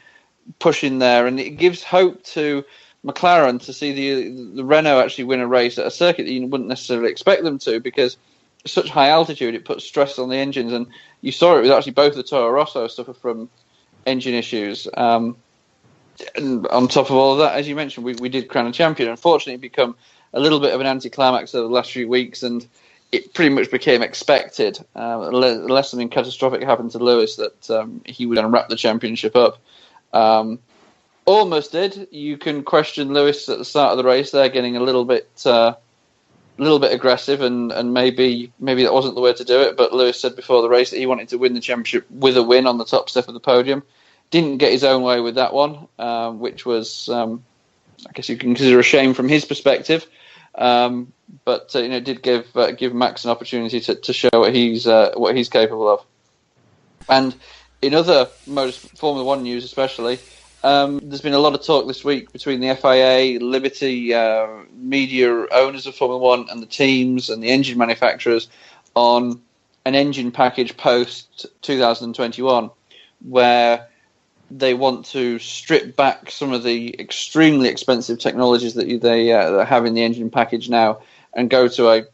push in there, and it gives hope to McLaren to see the Renault actually win a race at a circuit that you wouldn't necessarily expect them to, because at such high altitude it puts stress on the engines, and you saw it with actually both the Toro Rosso suffer from engine issues. And on top of all of that, as you mentioned, we did crown a champion. Unfortunately, it become a little bit of an anticlimax over the last few weeks, and it pretty much became expected, unless something catastrophic happened to Lewis, that he would wrap the championship up. Almost did. You can question Lewis at the start of the race there, getting a little bit aggressive, and maybe that wasn't the way to do it. But Lewis said before the race that he wanted to win the championship with a win on the top step of the podium. Didn't get his own way with that one, which was, I guess you can consider a shame from his perspective. But you know, did give Max an opportunity to show what he's capable of. And in other Formula One news, especially, there's been a lot of talk this week between the FIA, Liberty, media owners of Formula One, and the teams and the engine manufacturers on an engine package post 2021, where they want to strip back some of the extremely expensive technologies that they have in the engine package now, and go to a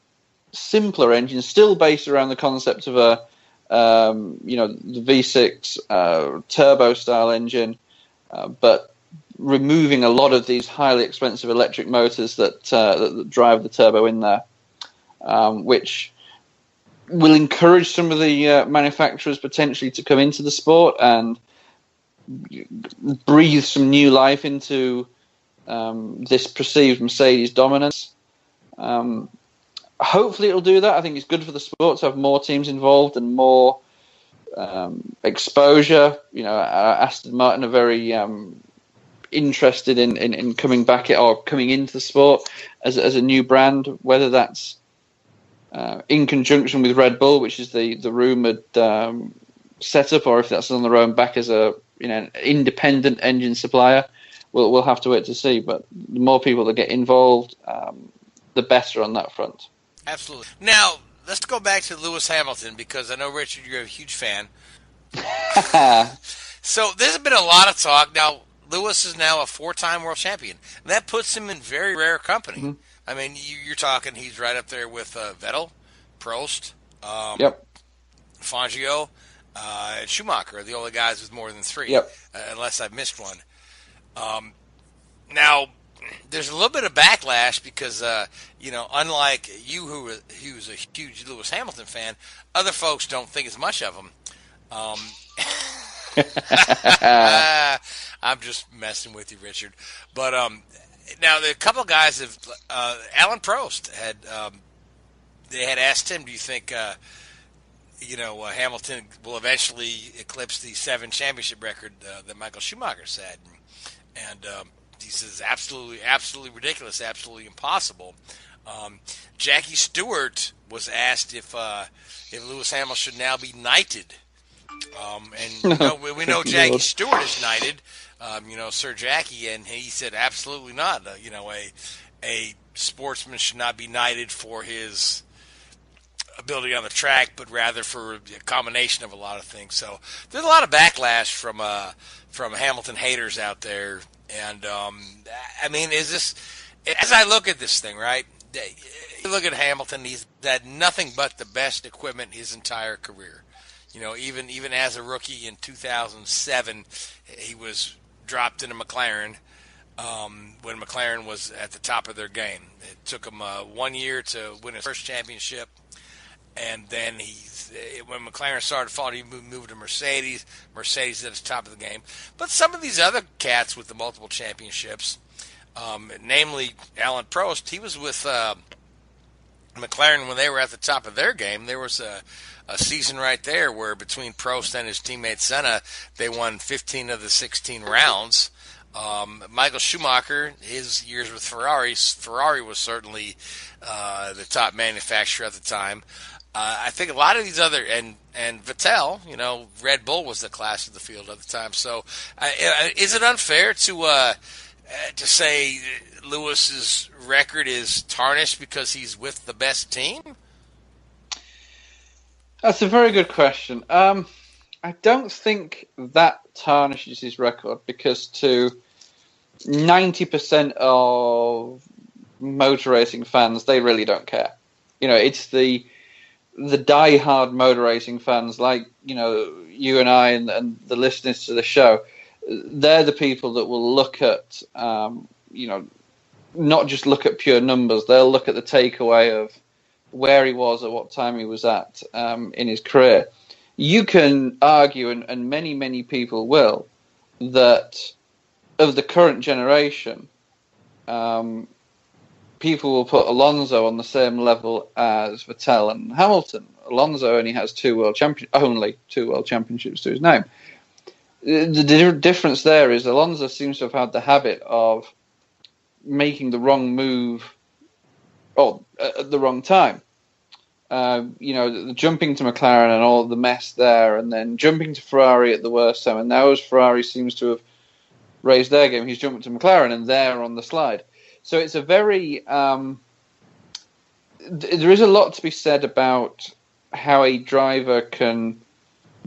simpler engine, still based around the concept of the V6 turbo style engine, but removing a lot of these highly expensive electric motors that drive the turbo in there, which will encourage some of the manufacturers potentially to come into the sport and breathe some new life into this perceived Mercedes dominance. Hopefully it'll do that. I think it's good for the sport to have more teams involved and more exposure. You know, Aston Martin are very interested in coming back or coming into the sport as a new brand, whether that's in conjunction with Red Bull, which is the rumoured setup, or if that's on their own back as an independent engine supplier. We'll have to wait to see. But the more people that get involved, the better on that front. Absolutely. Now, let's go back to Lewis Hamilton, because I know, Richard, you're a huge fan. So there's been a lot of talk. Now, Lewis is now a 4-time world champion. And that puts him in very rare company. Mm-hmm. I mean, you're talking, he's right up there with Vettel, Prost, Fangio, and Schumacher are the only guys with more than 3, unless I've missed one. Now, there's a little bit of backlash because, unlike you, who's a huge Lewis Hamilton fan, other folks don't think as much of him. I'm just messing with you, Richard. But now, a couple of guys have. Alan Prost had. They had asked him, "Do you think, Hamilton will eventually eclipse the 7 championship record that Michael Schumacher set?" And he says, absolutely ridiculous, absolutely impossible. Jackie Stewart was asked if Lewis Hamilton should now be knighted. We know Jackie Stewart is knighted, Sir Jackie, and he said absolutely not. A sportsman should not be knighted for his ability on the track, but rather for a combination of a lot of things. So there's a lot of backlash from Hamilton haters out there. And, is this, as I look at this thing, right, you look at Hamilton, he's had nothing but the best equipment his entire career. Even as a rookie in 2007, he was dropped into McLaren when McLaren was at the top of their game. It took him 1 year to win his first championship. And then when McLaren started falling, he moved to Mercedes. Mercedes at the top of the game. But some of these other cats with the multiple championships, namely Alan Prost, he was with McLaren when they were at the top of their game. There was a season right there where between Prost and his teammate Senna, they won 15 of the 16 rounds. Michael Schumacher, his years with Ferrari was certainly the top manufacturer at the time. I think a lot of these other, and Vettel, Red Bull was the class of the field at the time. So, is it unfair to say Lewis's record is tarnished because he's with the best team? That's a very good question. I don't think that tarnishes his record, because to 90% of motor racing fans, they really don't care. It's the die-hard motor racing fans, like you and I and the listeners to the show. They're the people that will look at not just look at pure numbers. They'll look at the takeaway of where he was at what time he was at in his career. You can argue, and many people will, that of the current generation, people will put Alonso on the same level as Vettel and Hamilton. Alonso only has two world championships to his name. The difference there is Alonso seems to have had the habit of making the wrong move at the wrong time. Jumping to McLaren and all the mess there, and then jumping to Ferrari at the worst time. And now as Ferrari seems to have raised their game, he's jumping to McLaren and they're on the slide. So it's a very... there is a lot to be said about how a driver can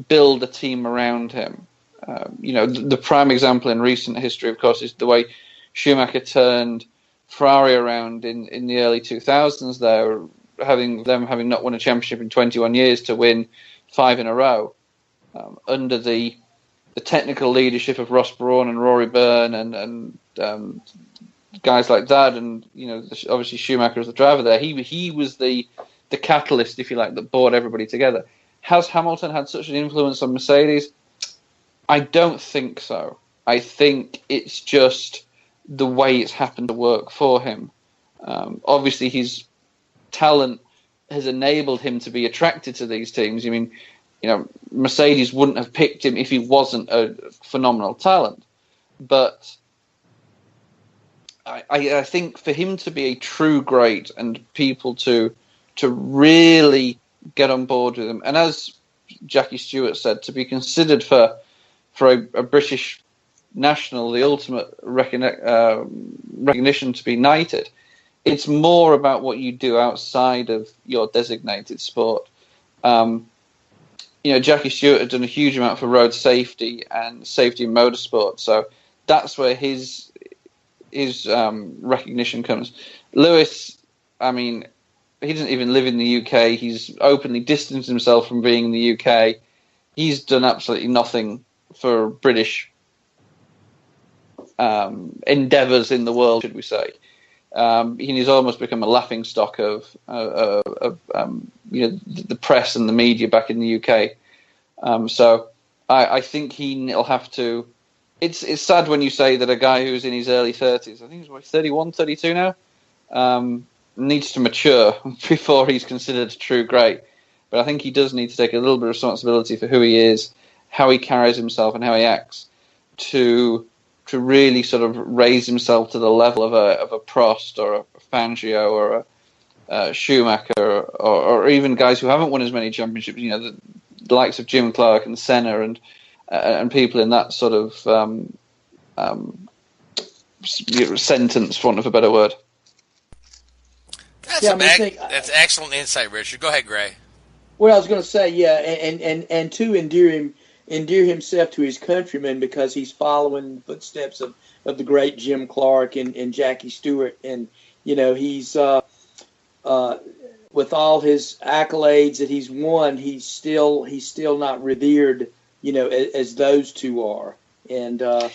build a team around him. The prime example in recent history, of course, is the way Schumacher turned Ferrari around in the early 2000s there, having not won a championship in 21 years to win 5 in a row under the technical leadership of Ross Brawn and Rory Byrne and guys like that, and obviously Schumacher as the driver there. He was the catalyst, if you like, that brought everybody together. Has Hamilton had such an influence on Mercedes? I don't think so. I think it's just the way it's happened to work for him. Obviously, his talent has enabled him to be attracted to these teams. I mean, Mercedes wouldn't have picked him if he wasn't a phenomenal talent. But I think for him to be a true great and people to really get on board with him, and as Jackie Stewart said, to be considered for a British national, the ultimate recognition to be knighted, it's more about what you do outside of your designated sport. Jackie Stewart had done a huge amount for road safety and safety in motorsport, so that's where his recognition comes. Lewis, I mean, he doesn't even live in the UK. He's openly distanced himself from being in the UK. He's done absolutely nothing for British endeavours in the world, should we say. He's almost become a laughingstock of the press and the media back in the UK. So I think he'll have to. It's sad when you say that a guy who's in his early 30s, I think he's 31, 32 now, needs to mature before he's considered a true great. But I think he does need to take a little bit of responsibility for who he is, how he carries himself, and how he acts to really sort of raise himself to the level of a Prost or a Fangio or a Schumacher or even guys who haven't won as many championships. The likes of Jim Clark and Senna and people in that sort of sentence, for want of a better word. That's excellent insight, Richard. Go ahead, Gray. Well, I was going to say, and to endear himself to his countrymen, because he's following the footsteps of the great Jim Clark and Jackie Stewart, and he's with all his accolades that he's won, he's still not revered, as those two are, and I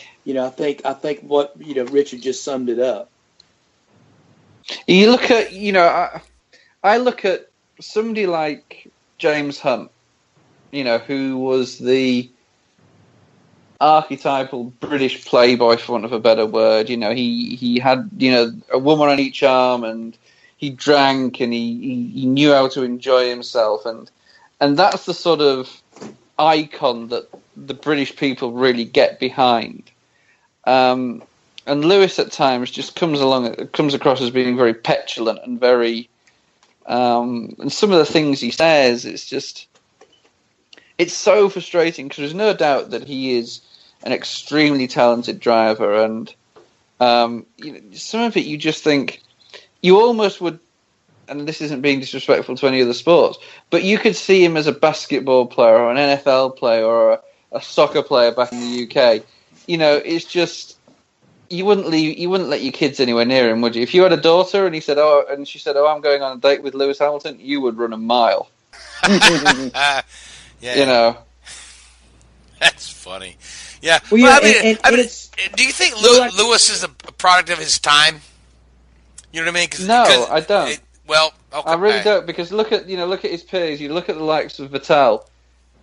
think what Richard just summed it up. You look at I look at somebody like James Hunt, who was the archetypal British playboy, for want of a better word. He had a woman on each arm, and he drank, and he knew how to enjoy himself, and that's the sort of icon that the British people really get behind. And Lewis at times just comes across as being very petulant and very, and some of the things he says, it's so frustrating, because there's no doubt that he is an extremely talented driver, and some of it you just think you almost would and this isn't being disrespectful to any other sports, but you could see him as a basketball player or an NFL player or a soccer player back in the UK. You know, it's just you wouldn't let your kids anywhere near him, would you? If you had a daughter and she said, I'm going on a date with Lewis Hamilton, you would run a mile. Yeah. You know. That's funny. Yeah. Well, yeah, do you think like, Lewis is a product of his time? You know what I mean? No, I don't. Okay. I really don't, because look at his peers. You look at the likes of Vettel.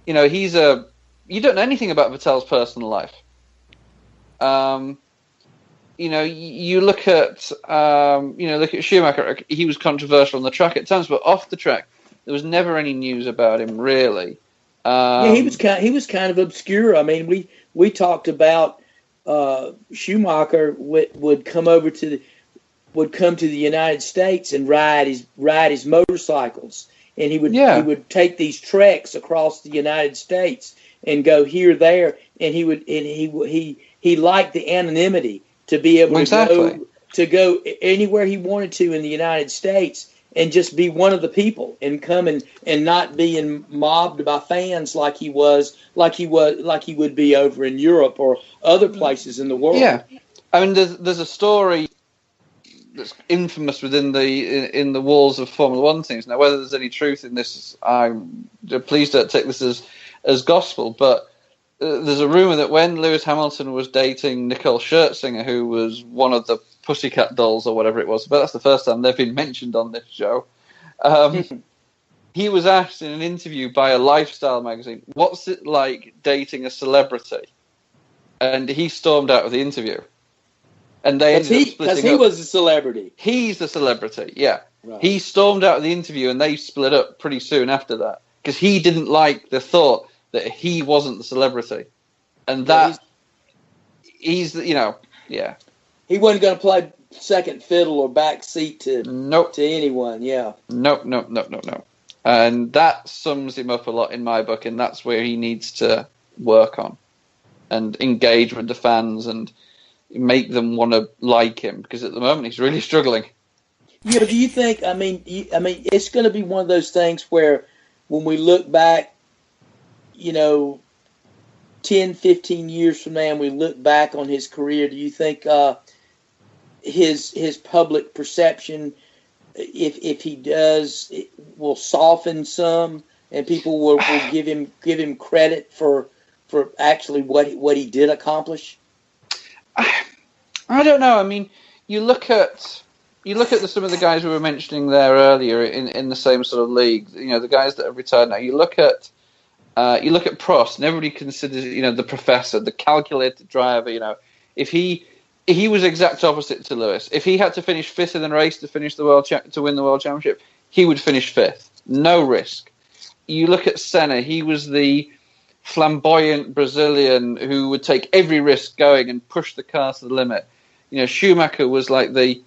You know, you don't know anything about Vettel's personal life. You know, you look at Schumacher. He was controversial on the track at times, but off the track, there was never any news about him really. Yeah, he was kind of obscure. I mean, we talked about Schumacher would come to the United States and ride his motorcycles, and he would take these treks across the United States and go here, there, and he liked the anonymity to be able to go anywhere he wanted to in the United States and just be one of the people and come and not being mobbed by fans like he would be over in Europe or other places in the world. Yeah, I mean, there's a story that's infamous within in the walls of Formula One teams. Now, whether there's any truth in this, please don't take this as gospel. But there's a rumor that when Lewis Hamilton was dating Nicole Scherzinger, who was one of the Pussycat Dolls or whatever it was, but that's the first time they've been mentioned on this show. He was asked in an interview by a lifestyle magazine, "What's it like dating a celebrity?" And he stormed out of the interview. And they because he was a celebrity. He's the celebrity, yeah. Right. He stormed out of the interview, and they split up pretty soon after that because he didn't like the thought that he wasn't the celebrity, and that he's yeah. He wasn't going to play second fiddle or back seat to anyone. Yeah. Nope. And that sums him up a lot in my book, and that's where he needs to work on and engage with the fans and make them want to like him, because at the moment he's really struggling. Yeah, do you think? I mean, it's going to be one of those things where when we look back, 10, 15 years from now, and we look back on his career, do you think his public perception, if he does, it will soften some, and people will give him credit for actually what he did accomplish? I don't know. I mean, you look at some of the guys we were mentioning there earlier in the same sort of league. The guys that have retired now. You look at Prost, and everybody considers the professor, the calculated driver. If he was exact opposite to Lewis. If he had to finish fifth in the race to finish to win the world championship, he would finish fifth, no risk. You look at Senna. He was the flamboyant Brazilian who would take every risk going and push the car to the limit. Schumacher was like the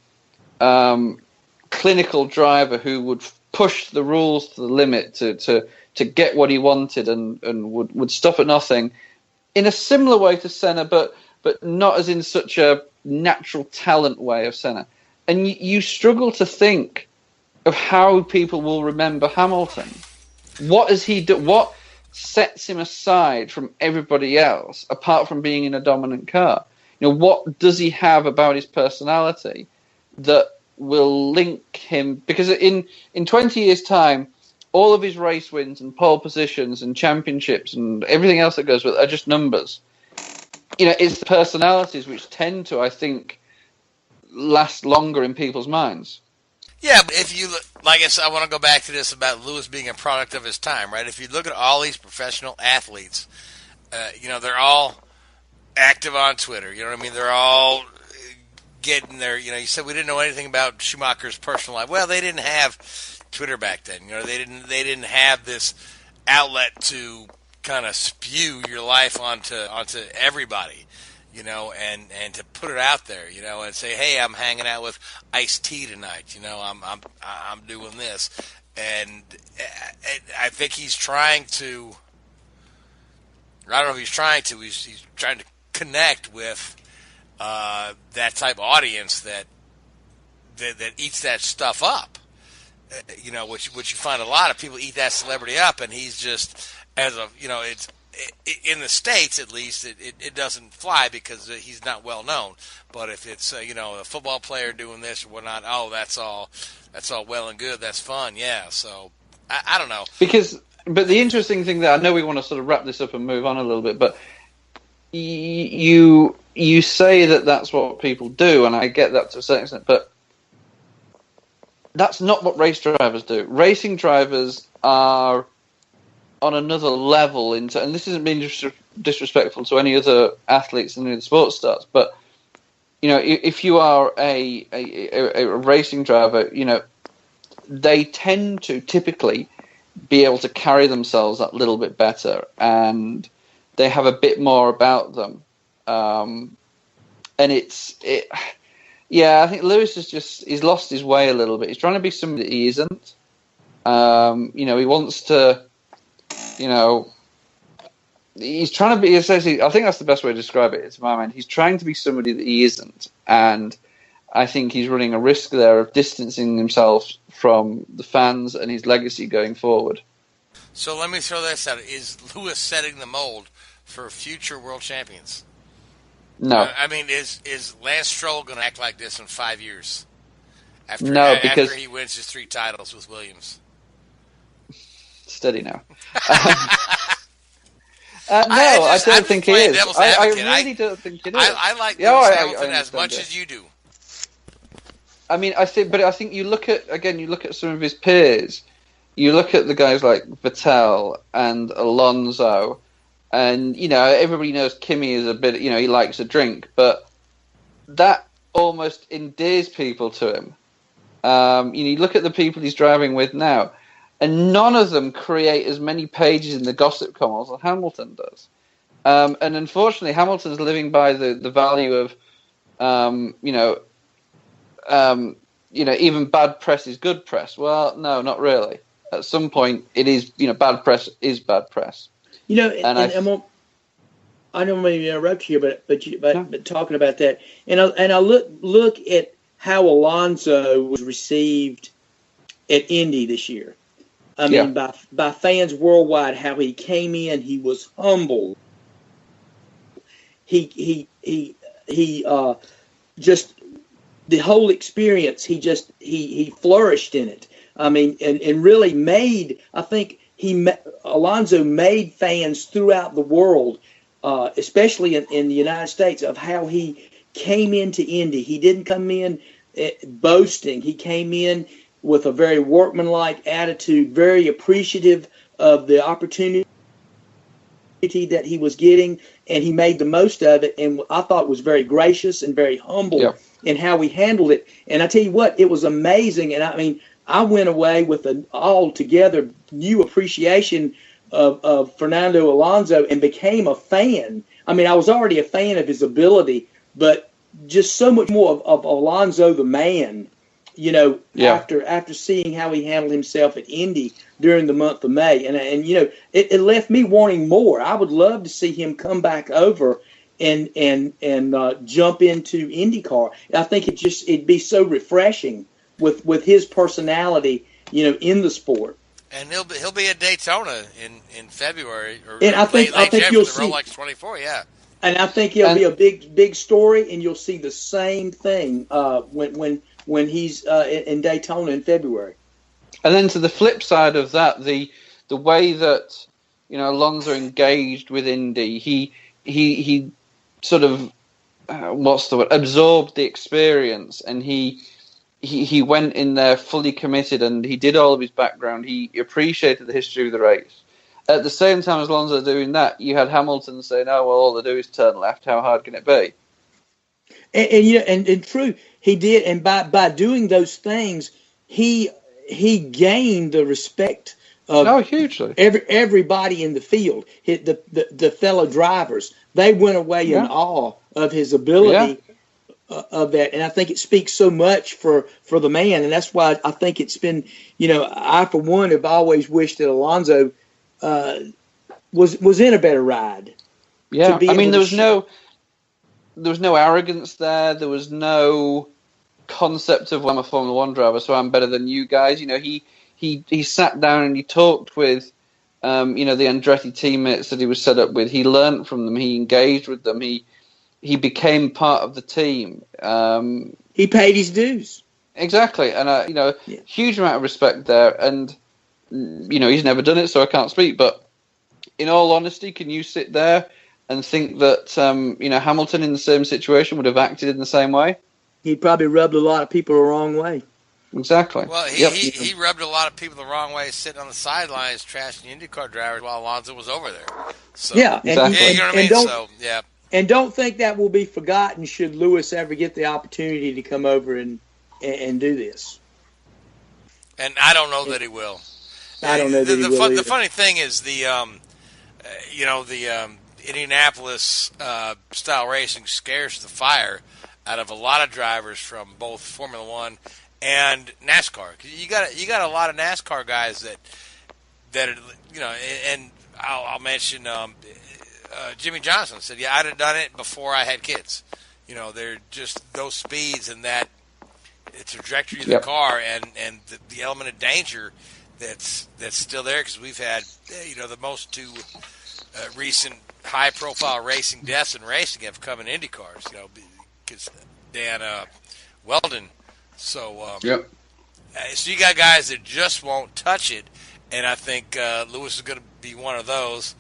clinical driver who would push the rules to the limit to get what he wanted and would stop at nothing, in a similar way to Senna, but not as in such a natural talent way of Senna. And you struggle to think of how people will remember Hamilton. What has he done? What sets him aside from everybody else, apart from being in a dominant car? What does he have about his personality that will link him? Because in 20 years' time, all of his race wins and pole positions and championships and everything else that goes with it are just numbers. It's the personalities which tend to, I think, last longer in people's minds. Yeah, but if you look, like I said, I want to go back to this about Lewis being a product of his time, right? If you look at all these professional athletes, they're all active on Twitter. You know what I mean? They're all getting their, you said we didn't know anything about Schumacher's personal life. Well, they didn't have Twitter back then. They didn't have this outlet to kind of spew your life onto everybody, and to put it out there, and say, hey, I'm hanging out with Ice-T tonight, I'm doing this. And I think he's trying to, I don't know if he's trying to, he's trying to connect with that type of audience that eats that stuff up. which you find a lot of people eat that celebrity up, and he's just it's in the States at least it doesn't fly because he's not well known. But if it's a football player doing this or whatnot, that's all well and good. That's fun, yeah. So I don't know But the interesting thing that I know we want to sort of wrap this up and move on a little bit, but you say that that's what people do, and I get that to a certain extent, but that's not what race drivers do. Racing drivers are on another level, and this isn't being disrespectful to any other athletes and any other sports stars, but if you are a racing driver, they tend to typically be able to carry themselves that little bit better, and they have a bit more about them. And I think Lewis he's lost his way a little bit. He's trying to be somebody that he isn't. He wants to, he's trying to be, essentially, I think that's the best way to describe it, to my mind. He's trying to be somebody that he isn't. And I think he's running a risk there of distancing himself from the fans and his legacy going forward. So let me throw this out. Is Lewis setting the mold for future world champions? No. I mean, is Lance Stroll going to act like this in 5 years? After he wins his 3 titles with Williams. Steady now. I don't think he is. I really don't think it is. I like Lewis Hamilton as much as you do. I mean, I think you look at some of his peers. You look at the guys like Vettel and Alonso, and everybody knows Kimi is a bit, he likes a drink, but that almost endears people to him. You look at the people he's driving with now, and none of them create as many pages in the gossip columns as Hamilton does. And unfortunately, Hamilton's living by the value of, even bad press is good press. Well, no, not really. At some point, it is, bad press is bad press. I don't mean to interrupt you, but talking about that, and I look at how Alonso was received at Indy this year. I mean, by fans worldwide, how he came in, he was humble. He just the whole experience. He flourished in it. I mean, and really made. I think Alonso made fans throughout the world, especially in the United States, of how he came into Indy. He didn't come in boasting. He came in with a very workmanlike attitude, very appreciative of the opportunity that he was getting, and he made the most of it. And I thought was very gracious and very humble in how he handled it. And I tell you what, it was amazing. And I mean, I went away with an altogether new appreciation of Fernando Alonso and became a fan. I mean, I was already a fan of his ability, but just so much more of Alonso the man, after seeing how he handled himself at Indy during the month of May. And it left me wanting more. I would love to see him come back over and jump into IndyCar. I think it'd be so refreshing with his personality, in the sport. And he'll be at Daytona in February, and I think you'll see Rolex 24, yeah. And I think it'll be a big story, and you'll see the same thing when he's in Daytona in February. And then to the flip side of that, the way that Alonso engaged with Indy, he sort of absorbed the experience, and he went in there fully committed, and he did all of his background. He appreciated the history of the race. At the same time as Alonso doing that, you had Hamilton saying, "Oh well, all they do is turn left. How hard can it be?" And true, he did. And by doing those things, he gained the respect of hugely everybody in the field. The fellow drivers, they went away in awe of his ability. Of that, and I think it speaks so much for the man, and that's why I think it's been, I for one have always wished that Alonso was in a better ride. Yeah, I mean there was no arrogance there. There was no, concept of, well, I'm a Formula One driver, so I'm better than you guys. You know, he sat down and he talked with, the Andretti teammates that he was set up with. He learned from them. He engaged with them. He became part of the team. He paid his dues. Exactly, and huge amount of respect there. And he's never done it, so I can't speak. But in all honesty, can you sit there and think that Hamilton in the same situation would have acted in the same way? He probably rubbed a lot of people the wrong way. Exactly. Well, he rubbed a lot of people the wrong way sitting on the sidelines trashing IndyCar drivers while Alonso was over there. So, yeah, exactly. You know what I mean? So, yeah. And don't think that will be forgotten should Lewis ever get the opportunity to come over and do this. And I don't know that he will. I don't know that he will either. The funny thing is the Indianapolis style racing scares the fire out of a lot of drivers from both Formula One and NASCAR. You got a lot of NASCAR guys that are, and I'll mention Jimmy Johnson said, yeah, I'd have done it before I had kids. They're just those speeds and that trajectory of the car and the element of danger that's still there, because we've had the most two recent high profile racing deaths in racing have come in Indy cars. Because Dan Weldon. So so you got guys that just won't touch it, and I think Lewis is going to be one of those.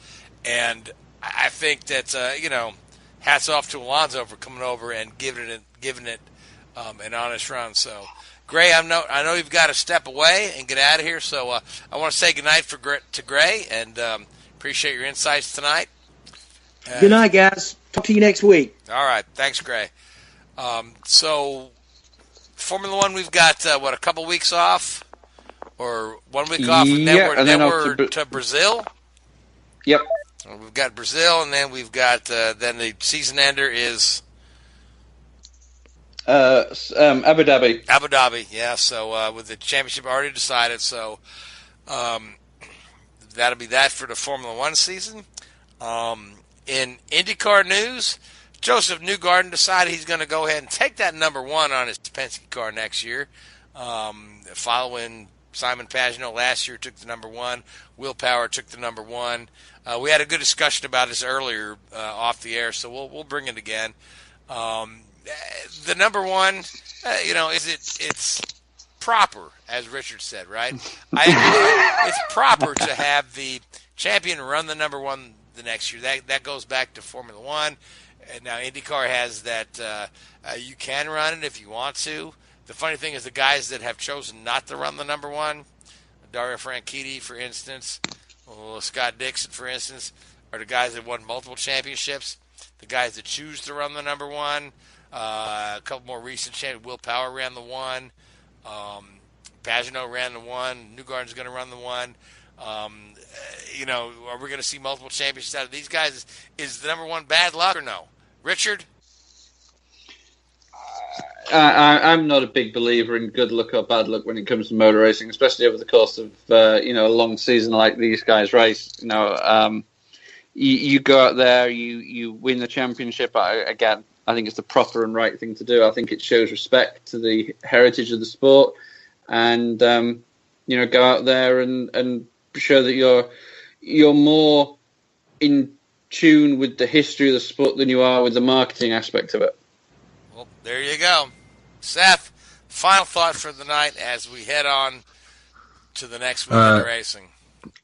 And I think that hats off to Alonso for coming over and giving it an honest run. So, Gray, I know you've got to step away and get out of here. So I want to say goodnight to Gray and appreciate your insights tonight. Good night, guys. Talk to you next week. All right, thanks, Gray. So Formula One, we've got a couple weeks off, or 1 week off, and then we're to Brazil. Yep. We've got Brazil, and then we've got then the season ender is Abu Dhabi. Abu Dhabi, yeah. So with the championship already decided, so that'll be that for the Formula One season. In IndyCar news, Joseph Newgarden decided he's going to go ahead and take that number one on his Penske car next year. Following Simon Pagenaud last year took the number one. Will Power took the number one. We had a good discussion about this earlier off the air, so we'll bring it again. The number one, it's proper, as Richard said, right? I agree. It's proper to have the champion run the number one the next year. That goes back to Formula One. And now IndyCar has that you can run it if you want to. The funny thing is the guys that have chosen not to run the number one, Dario Franchitti, for instance, Scott Dixon, for instance, are the guys that won multiple championships. The guys that choose to run the number one, a couple more recent champions, Will Power ran the one, Pagenaud ran the one, Newgarden's going to run the one. Are we going to see multiple championships out of these guys? Is the number one bad luck or no? Richard? I'm not a big believer in good luck or bad luck when it comes to motor racing, especially over the course of a long season like these guys race. You go out there, you win the championship. Again, I think it's the proper and right thing to do. I think it shows respect to the heritage of the sport, and go out there and show that you're more in tune with the history of the sport than you are with the marketing aspect of it. Well, there you go. Seth, final thought for the night as we head on to the next weekend of racing.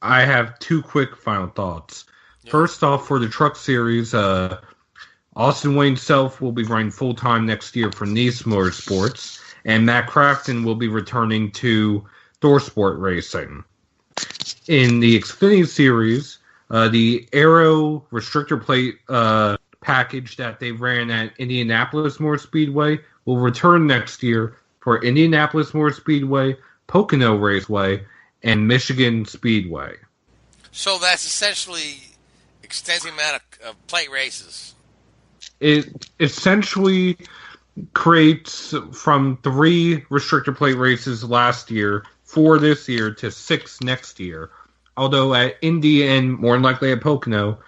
I have two quick final thoughts. Yep. First off, for the truck series, Austin Wayne Self will be running full-time next year for Nice Motorsports, and Matt Crafton will be returning to ThorSport Racing. In the Xfinity series, the Aero restrictor plate package that they ran at Indianapolis Motor Speedway will return next year for Indianapolis Motor Speedway, Pocono Raceway, and Michigan Speedway. So that's essentially extensive amount of plate races. It essentially creates from 3 restrictor plate races last year, 4 this year, to 6 next year. Although at Indy and more than likely at Pocono,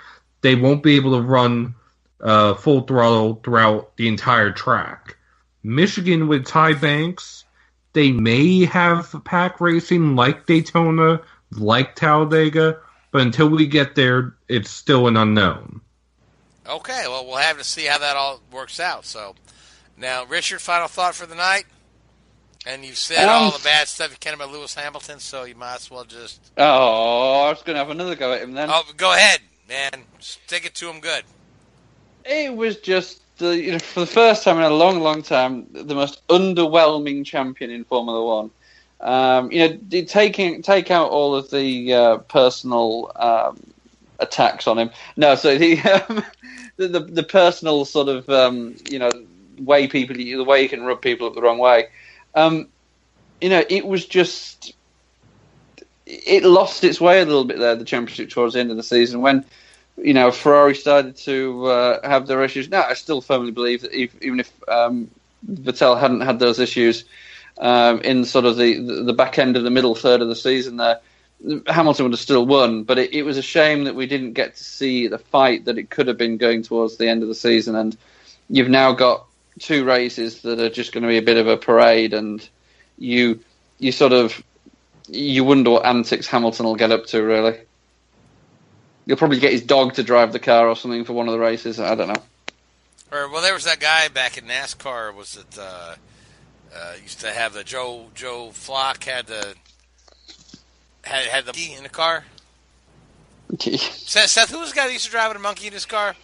they won't be able to run full throttle throughout the entire track. Michigan with Ty Banks. They may have pack racing like Daytona, like Talladega, but until we get there, it's still an unknown. Okay, well, we'll have to see how that all works out. So, now, Richard, final thought for the night? And you've said all the bad stuff you can about Lewis Hamilton, so you might as well just... Oh, I was going to have another go at him then. Oh, go ahead, man. Stick it to him good. It was just, for the first time in a long, long time, the most underwhelming champion in Formula One. Take out all of the personal attacks on him. No, so the personal sort of way the way you can rub people up the wrong way. It was just, it lost its way a little bit there, the championship towards the end of the season when, Ferrari started to have their issues. Now, I still firmly believe that even if Vettel hadn't had those issues in sort of the back end of the middle third of the season there, Hamilton would have still won. But it was a shame that we didn't get to see the fight that it could have been going towards the end of the season. And you've now got two races that are just going to be a bit of a parade, and you wonder what antics Hamilton will get up to, really. He'll probably get his dog to drive the car or something for one of the races. I don't know. Well, there was that guy back in NASCAR. Was it used to have the Joe Flock had the monkey in the car? Seth, who was the guy that used to drive with a monkey in his car?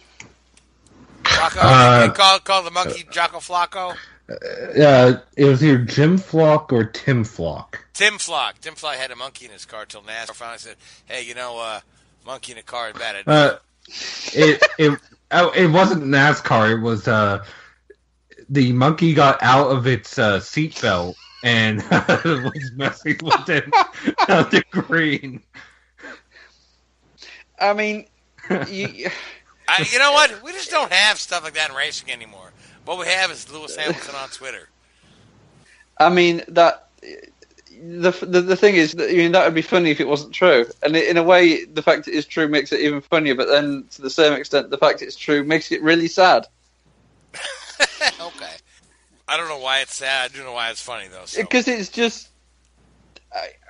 Flacco? Called the monkey Jocko Flacco? It was either Jim Flock or Tim Flock. Tim Flock. Tim Flock had a monkey in his car till NASCAR finally said, "Hey, monkey in a car is bad." It wasn't NASCAR. It was the monkey got out of its seatbelt and was messing with it on the green. I mean, you know what? We just don't have stuff like that in racing anymore. What we have is Lewis Hamilton on Twitter. I mean, that the thing is, that would be funny if it wasn't true. And in a way, the fact it is true makes it even funnier. But then, to the same extent, the fact it's true makes it really sad. Okay. I don't know why it's sad. I do know why it's funny, though. Because it's just...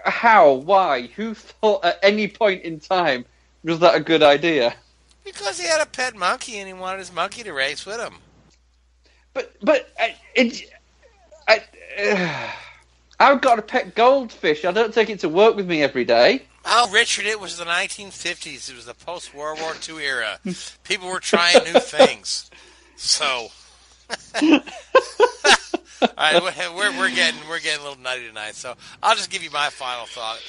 how? Why? Who thought at any point in time was that a good idea? Because he had a pet monkey and he wanted his monkey to race with him. But I've got a pet goldfish. I don't take it to work with me every day. Oh, Richard, it was the 1950s. It was the post-World War II era. People were trying new things. So, all right, we're getting a little nutty tonight. So I'll just give you my final thought.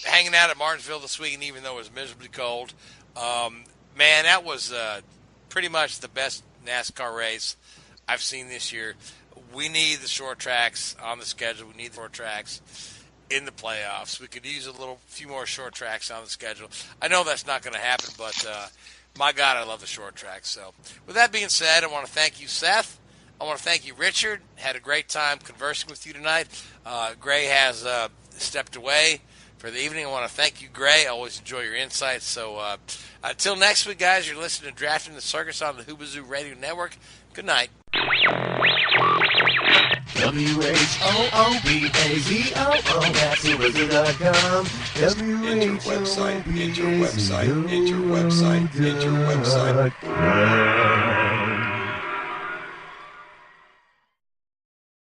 Hanging out at Martinsville this weekend, even though it was miserably cold. Man, that was pretty much the best NASCAR race I've seen this year. We need the short tracks on the schedule. We need the short tracks in the playoffs. We could use a few more short tracks on the schedule. I know that's not going to happen, but my God, I love the short tracks. So, with that being said, I want to thank you, Seth. I want to thank you, Richard. Had a great time conversing with you tonight. Gray has stepped away for the evening. I want to thank you, Gray. I always enjoy your insights. So, until next week, guys, you're listening to Drafting the Circus on the Whoobazoo Radio Network. Good night. WHOOBAZOO, that's Whoobazoo.com. Enter website, enter website, enter website, enter website.